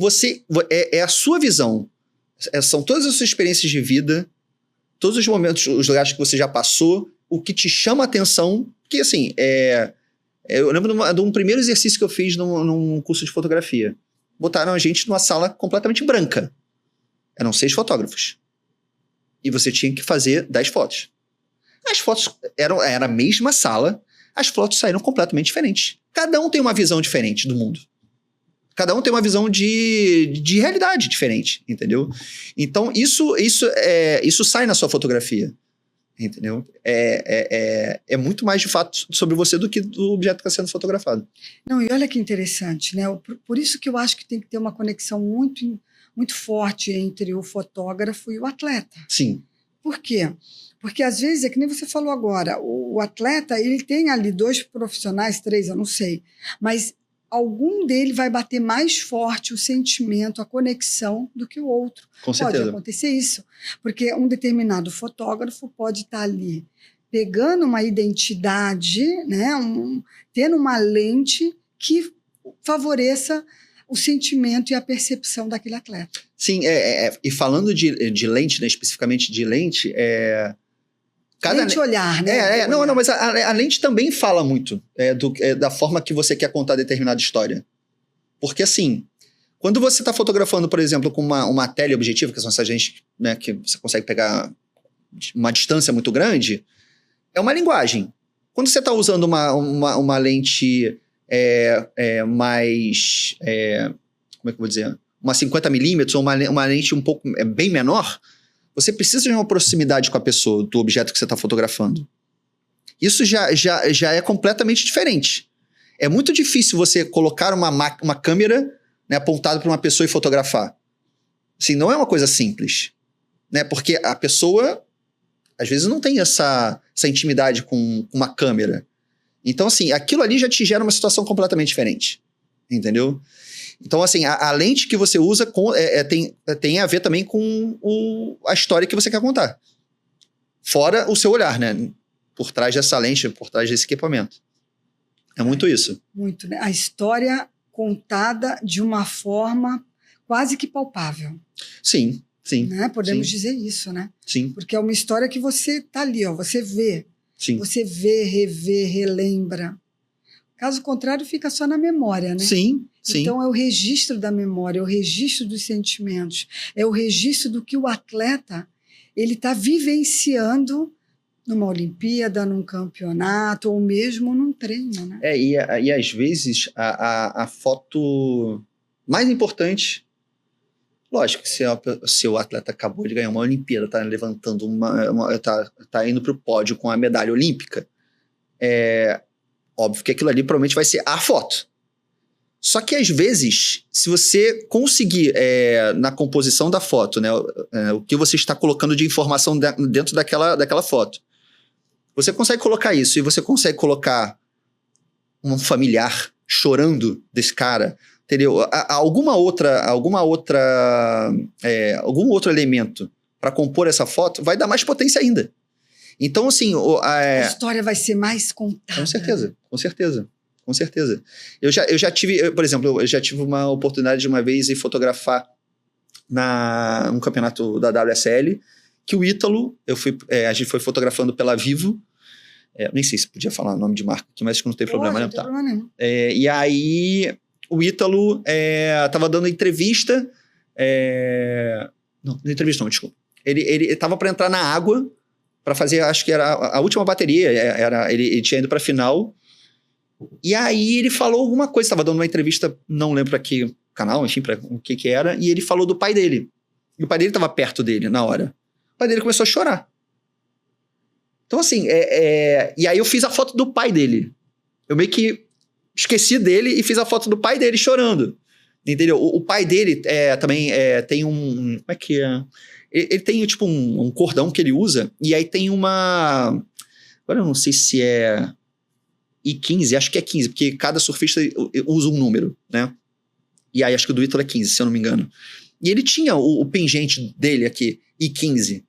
A: é a sua visão. São todas as suas experiências de vida, todos os momentos, os lugares que você já passou, o que te chama a atenção, que, assim, eu lembro de um primeiro exercício que eu fiz num curso de fotografia. Botaram a gente numa sala completamente branca. Eram 6 fotógrafos. E você tinha que fazer 10 fotos. As fotos era a mesma sala, as fotos saíram completamente diferentes. Cada um tem uma visão diferente do mundo. Cada um tem uma visão de realidade diferente, entendeu? Então, isso sai na sua fotografia. Entendeu? É muito mais de fato sobre você do que do objeto que está sendo fotografado.
B: Não, e olha que interessante, né? Por isso que eu acho que tem que ter uma conexão muito, muito forte entre o fotógrafo e o atleta.
A: Sim.
B: Por quê? Porque às vezes, é que nem você falou agora, o atleta, ele tem ali 2 profissionais, 3, eu não sei, mas algum dele vai bater mais forte o sentimento, a conexão do que o outro.
A: Com certeza.
B: Pode acontecer isso, porque um determinado fotógrafo pode estar ali pegando uma identidade, né, tendo uma lente que favoreça o sentimento e a percepção daquele atleta.
A: Sim, e falando de lente, né, especificamente de lente,
B: lente olhar, né?
A: Não, mas a lente também fala muito da forma que você quer contar determinada história. Porque, assim, quando você está fotografando, por exemplo, com uma teleobjetiva, que são essas lentes, né, que você consegue pegar uma distância muito grande, é uma linguagem. Quando você está usando uma lente mais... como é que eu vou dizer? Uma 50mm ou uma lente um pouco bem menor, você precisa de uma proximidade com a pessoa, do objeto que você está fotografando. Isso já é completamente diferente. É muito difícil você colocar uma câmera, né, apontada para uma pessoa e fotografar. Assim, não é uma coisa simples. Né, porque a pessoa, às vezes, não tem essa intimidade com uma câmera. Então, assim, aquilo ali já te gera uma situação completamente diferente. Entendeu? Então, assim, a lente que você usa tem a ver também com a história que você quer contar. Fora o seu olhar, né? Por trás dessa lente, por trás desse equipamento. É muito isso.
B: Muito, né? A história contada de uma forma quase que palpável.
A: Sim, sim.
B: Né? Podemos dizer isso, né?
A: Sim.
B: Porque é uma história que você tá ali, ó, você vê.
A: Sim.
B: Você vê, revê, relembra. Caso contrário, fica só na memória, né?
A: Sim, sim.
B: Então, é o registro da memória, é o registro dos sentimentos, é o registro do que o atleta ele está vivenciando numa Olimpíada, num campeonato, ou mesmo num treino, né?
A: E às vezes a foto mais importante, lógico que se o atleta acabou de ganhar uma Olimpíada, está levantando tá indo para o pódio com a medalha olímpica, óbvio que aquilo ali provavelmente vai ser a foto. Só que, às vezes, se você conseguir, na composição da foto, né, o que você está colocando de informação dentro daquela foto, você consegue colocar isso e você consegue colocar um familiar chorando desse cara, entendeu? Algum outro elemento para compor essa foto vai dar mais potência ainda. Então, assim...
B: a história vai ser mais contada.
A: Com certeza, com certeza. Com certeza. Eu já tive, por exemplo, eu já tive uma oportunidade de uma vez de fotografar num campeonato da WSL, que o Ítalo, a gente foi fotografando pela Vivo, nem sei se podia falar o nome de marca aqui, mas acho que não tem problema, né?
B: Não tem problema nenhum.
A: E aí, o Ítalo estava dando entrevista, não entrevista não, desculpa. Ele estava para entrar na água, para fazer, acho que era a última bateria, ele tinha ido para a final. E aí ele falou alguma coisa, estava dando uma entrevista, não lembro para que canal, enfim, para o que era, e ele falou do pai dele. E o pai dele estava perto dele na hora. O pai dele começou a chorar. Então, assim, e aí eu fiz a foto do pai dele. Eu meio que esqueci dele e fiz a foto do pai dele chorando. Entendeu? O pai dele também tem um... Como é que é? Ele tem, tipo, um cordão que ele usa, e aí tem uma... Agora eu não sei se é... I15, acho que é 15, porque cada surfista usa um número, né? E aí acho que o do Ítalo é 15, se eu não me engano. E ele tinha o pingente dele aqui, I15.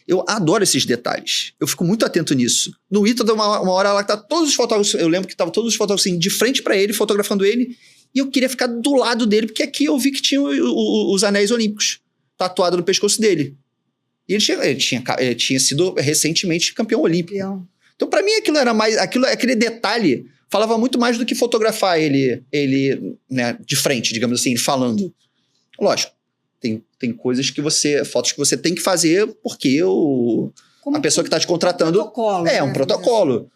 A: Eu adoro esses detalhes. Eu fico muito atento nisso. No Ítalo, uma hora lá que tá todos os fotógrafos, eu lembro que estavam todos os fotógrafos assim, de frente para ele, fotografando ele, e eu queria ficar do lado dele, porque aqui eu vi que tinha os anéis olímpicos tatuado no pescoço dele. E ele tinha sido recentemente campeão olímpico. Então, para mim, aquele detalhe falava muito mais do que fotografar ele né, de frente, digamos assim, falando. Lógico, tem coisas fotos que você tem que fazer porque a pessoa que está te contratando um protocolo.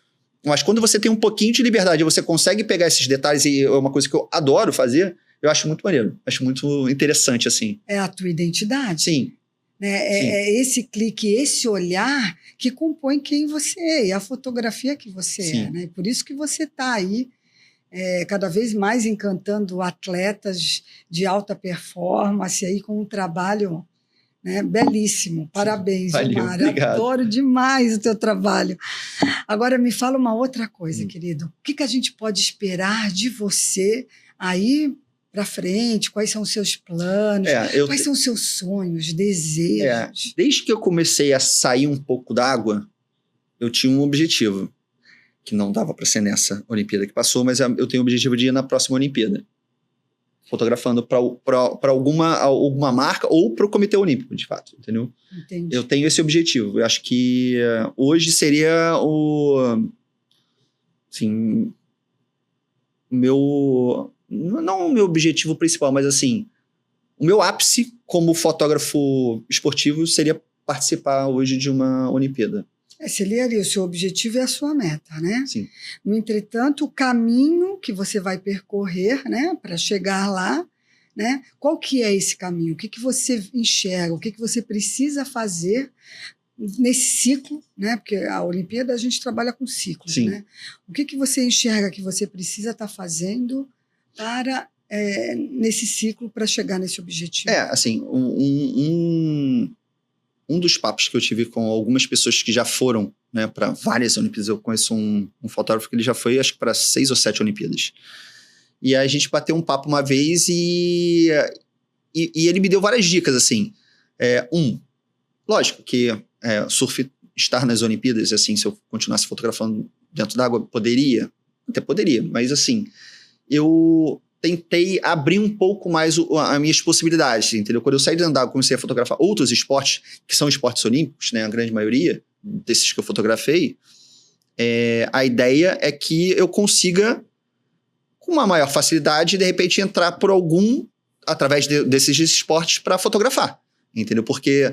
A: Mas quando você tem um pouquinho de liberdade, você consegue pegar esses detalhes, e é uma coisa que eu adoro fazer, eu acho muito maneiro, acho muito interessante, assim.
B: É a tua identidade.
A: Sim.
B: Né? É esse clique, esse olhar que compõe quem você é, e a fotografia que você é. Né? Por isso que você está aí cada vez mais encantando atletas de alta performance aí com um trabalho, né, belíssimo. Parabéns, Gilmar. Adoro demais o teu trabalho. Agora me fala uma outra coisa, querido. O que a gente pode esperar de você aí para frente? Quais são os seus planos? Quais são os seus sonhos, desejos?
A: Desde que eu comecei a sair um pouco d'água, eu tinha um objetivo, que não dava para ser nessa Olimpíada que passou, mas eu tenho o objetivo de ir na próxima Olimpíada. fotografando para alguma marca ou para o Comitê Olímpico, de fato, entendeu?
B: Entendi.
A: Eu tenho esse objetivo. Eu acho que hoje seria assim, não o meu objetivo principal, mas assim, o meu ápice como fotógrafo esportivo seria participar hoje de uma Olimpíada.
B: Seria ali, o seu objetivo é a sua meta, né?
A: Sim.
B: No entretanto, o caminho que você vai percorrer, né, para chegar lá, né? Qual que é esse caminho? O que você enxerga? O que você precisa fazer nesse ciclo, né? Porque a Olimpíada a gente trabalha com ciclos,
A: Sim.
B: né? O que você enxerga que você precisa estar fazendo para nesse ciclo para chegar nesse objetivo?
A: Assim, um dos papos que eu tive com algumas pessoas que já foram, né, para várias Olimpíadas. Eu conheço um fotógrafo que ele já foi, acho que para 6 ou 7 Olimpíadas. E aí a gente bateu um papo uma vez e ele me deu várias dicas, assim. Lógico que surf estar nas Olimpíadas, assim, se eu continuasse fotografando dentro d'água, poderia, até poderia, mas assim, eu tentei abrir um pouco mais as minhas possibilidades, entendeu? Quando eu saí de dentro d'água, comecei a fotografar outros esportes, que são esportes olímpicos, né, a grande maioria desses que eu fotografei, a ideia é que eu consiga, com uma maior facilidade, de repente entrar por através desses esportes para fotografar, entendeu? Porque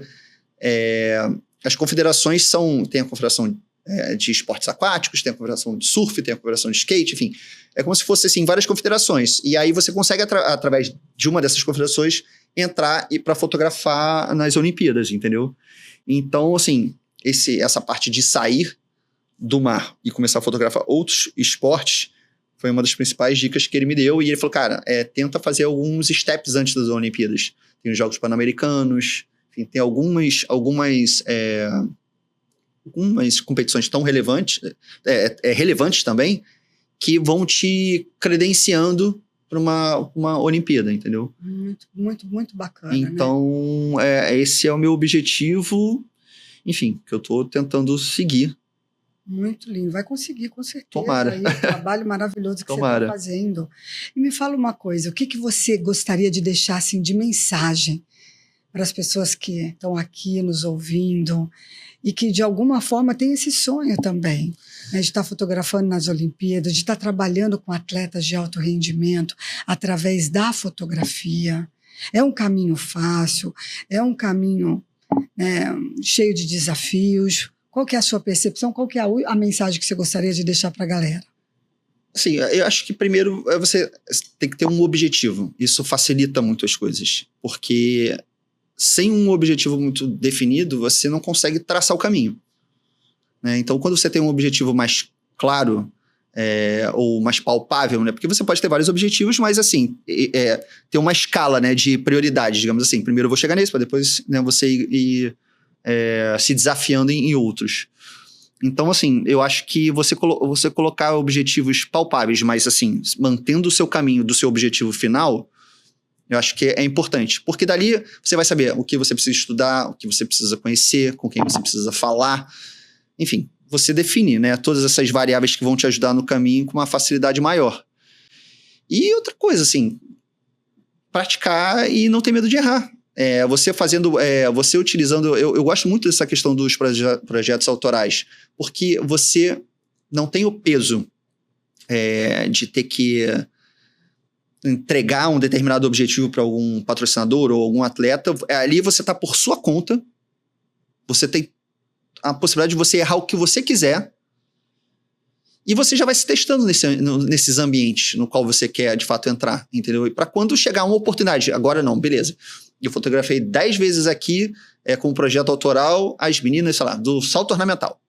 A: as confederações tem a confederação de esportes aquáticos, tem a confederação de surf, tem a confederação de skate, enfim. É como se fosse, assim, várias confederações. E aí você consegue, através de uma dessas confederações, entrar e para fotografar nas Olimpíadas, entendeu? Então, assim, essa parte de sair do mar e começar a fotografar outros esportes foi uma das principais dicas que ele me deu. E ele falou, cara, tenta fazer alguns steps antes das Olimpíadas. Tem os Jogos Pan-Americanos, enfim, tem algumas competições tão relevantes, relevantes também, que vão te credenciando para uma Olimpíada, entendeu?
B: Muito, muito, muito bacana.
A: Então, né? Esse é o meu objetivo, enfim, que eu estou tentando seguir.
B: Muito lindo. Vai conseguir, com certeza.
A: Tomara.
B: Aí, um trabalho maravilhoso que
A: Tomara.
B: você está fazendo. E me fala uma coisa, o que você gostaria de deixar assim, de mensagem para as pessoas que estão aqui nos ouvindo e que, de alguma forma, têm esse sonho também, né, de estar fotografando nas Olimpíadas, de estar trabalhando com atletas de alto rendimento através da fotografia. É um caminho fácil, é um caminho, né, cheio de desafios. Qual que é a sua percepção? Qual que é a mensagem que você gostaria de deixar para a galera?
A: Sim, eu acho que primeiro você tem que ter um objetivo. Isso facilita muito as coisas, porque sem um objetivo muito definido, você não consegue traçar o caminho, né? Então, quando você tem um objetivo mais claro, ou mais palpável, né? Porque você pode ter vários objetivos, mas assim, ter uma escala, né, de prioridades, digamos assim. Primeiro eu vou chegar nesse, para depois, né, você ir se desafiando em outros. Então, assim, eu acho que você colocar objetivos palpáveis, mas assim, mantendo o seu caminho do seu objetivo final, eu acho que é importante, porque dali você vai saber o que você precisa estudar, o que você precisa conhecer, com quem você precisa falar. Enfim, você define, né, todas essas variáveis que vão te ajudar no caminho com uma facilidade maior. E outra coisa, assim, praticar e não ter medo de errar. Você utilizando... Eu gosto muito dessa questão dos projetos autorais, porque você não tem o peso de ter que entregar um determinado objetivo para algum patrocinador ou algum atleta. Ali você está por sua conta, você tem a possibilidade de você errar o que você quiser e você já vai se testando nesses ambientes no qual você quer de fato entrar, entendeu? E para quando chegar uma oportunidade, agora não, beleza. Eu fotografei 10 vezes aqui com um projeto autoral as meninas, sei lá, do salto ornamental.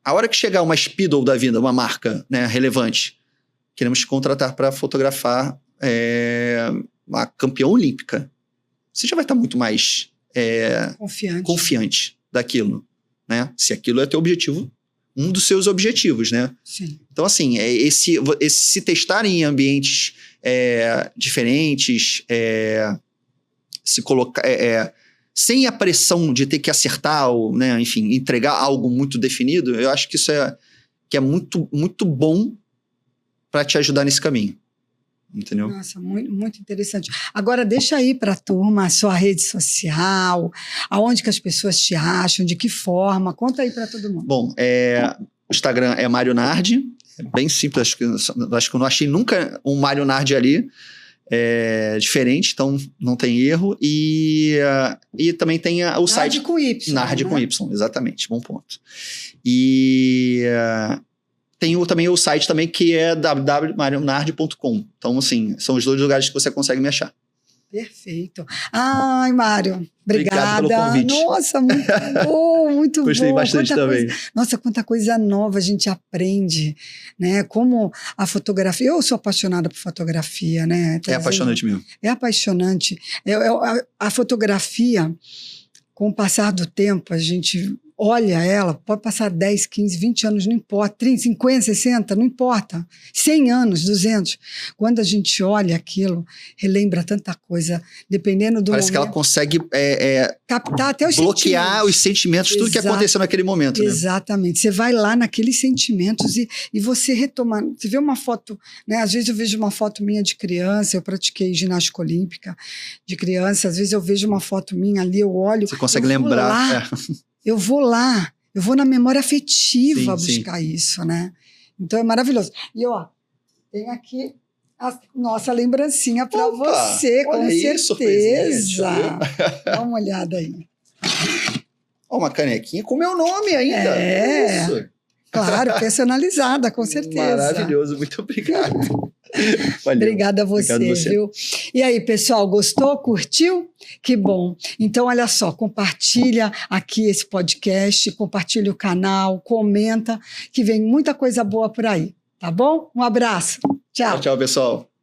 A: A hora que chegar uma Speedo da vida, uma marca, né, relevante, queremos te contratar para fotografar uma campeã olímpica. Você já vai estar muito mais confiante daquilo, né? Se aquilo é teu objetivo, um dos seus objetivos, né?
B: Sim.
A: Então, assim, esse se testar em ambientes diferentes, se colocar... sem a pressão de ter que acertar ou, né, enfim, entregar algo muito definido, eu acho que isso é muito, muito bom para te ajudar nesse caminho. entendeu?
B: Nossa, muito, muito interessante. Agora, deixa aí para a turma a sua rede social, aonde que as pessoas te acham, de que forma. Conta aí para todo mundo.
A: Bom, o Instagram é Mário Nardi, é bem simples, acho que eu não achei nunca um Mário Nardi ali, diferente, então não tem erro. E também tem o site...
B: Nardi com Y.
A: Nardi, né? Com Y, exatamente, bom ponto. E tem também o site também, que é www.marionardi.com. Então, assim, são os 2 lugares que você consegue me achar.
B: Perfeito. Ai, Mário, obrigada.
A: Obrigado pelo convite.
B: Nossa, muito bom, muito bom.
A: Gostei bastante também.
B: Nossa, quanta coisa nova a gente aprende, né? Como a fotografia... Eu sou apaixonada por fotografia, né?
A: É apaixonante mesmo.
B: É apaixonante. A fotografia, com o passar do tempo, a gente olha ela, pode passar 10, 15, 20 anos, não importa, 30, 50, 60, não importa, 100 anos, 200. Quando a gente olha aquilo, relembra tanta coisa, dependendo do
A: Parece
B: momento.
A: que ela consegue
B: captar até os
A: bloquear os sentimentos, tudo que aconteceu naquele momento. Né?
B: Exatamente. Você vai lá naqueles sentimentos e você retoma. Você vê uma foto, né? Às vezes eu vejo uma foto minha de criança, eu pratiquei ginástica olímpica de criança, às vezes eu vejo uma foto minha ali, eu olho.
A: Você consegue lembrar.
B: Eu vou lá, eu vou na memória afetiva buscar isso, né? Então é maravilhoso. E ó, tem aqui a nossa lembrancinha para você, com certeza. Dá uma olhada aí.
A: Uma canequinha com meu nome ainda.
B: Isso. Claro, personalizada, com certeza.
A: Maravilhoso, muito obrigado. Valeu.
B: Obrigada a você, viu? E aí, pessoal, gostou? Curtiu? Que bom. Então, olha só, compartilha aqui esse podcast, compartilha o canal, comenta, que vem muita coisa boa por aí, tá bom? Um abraço. Tchau.
A: Tchau, pessoal.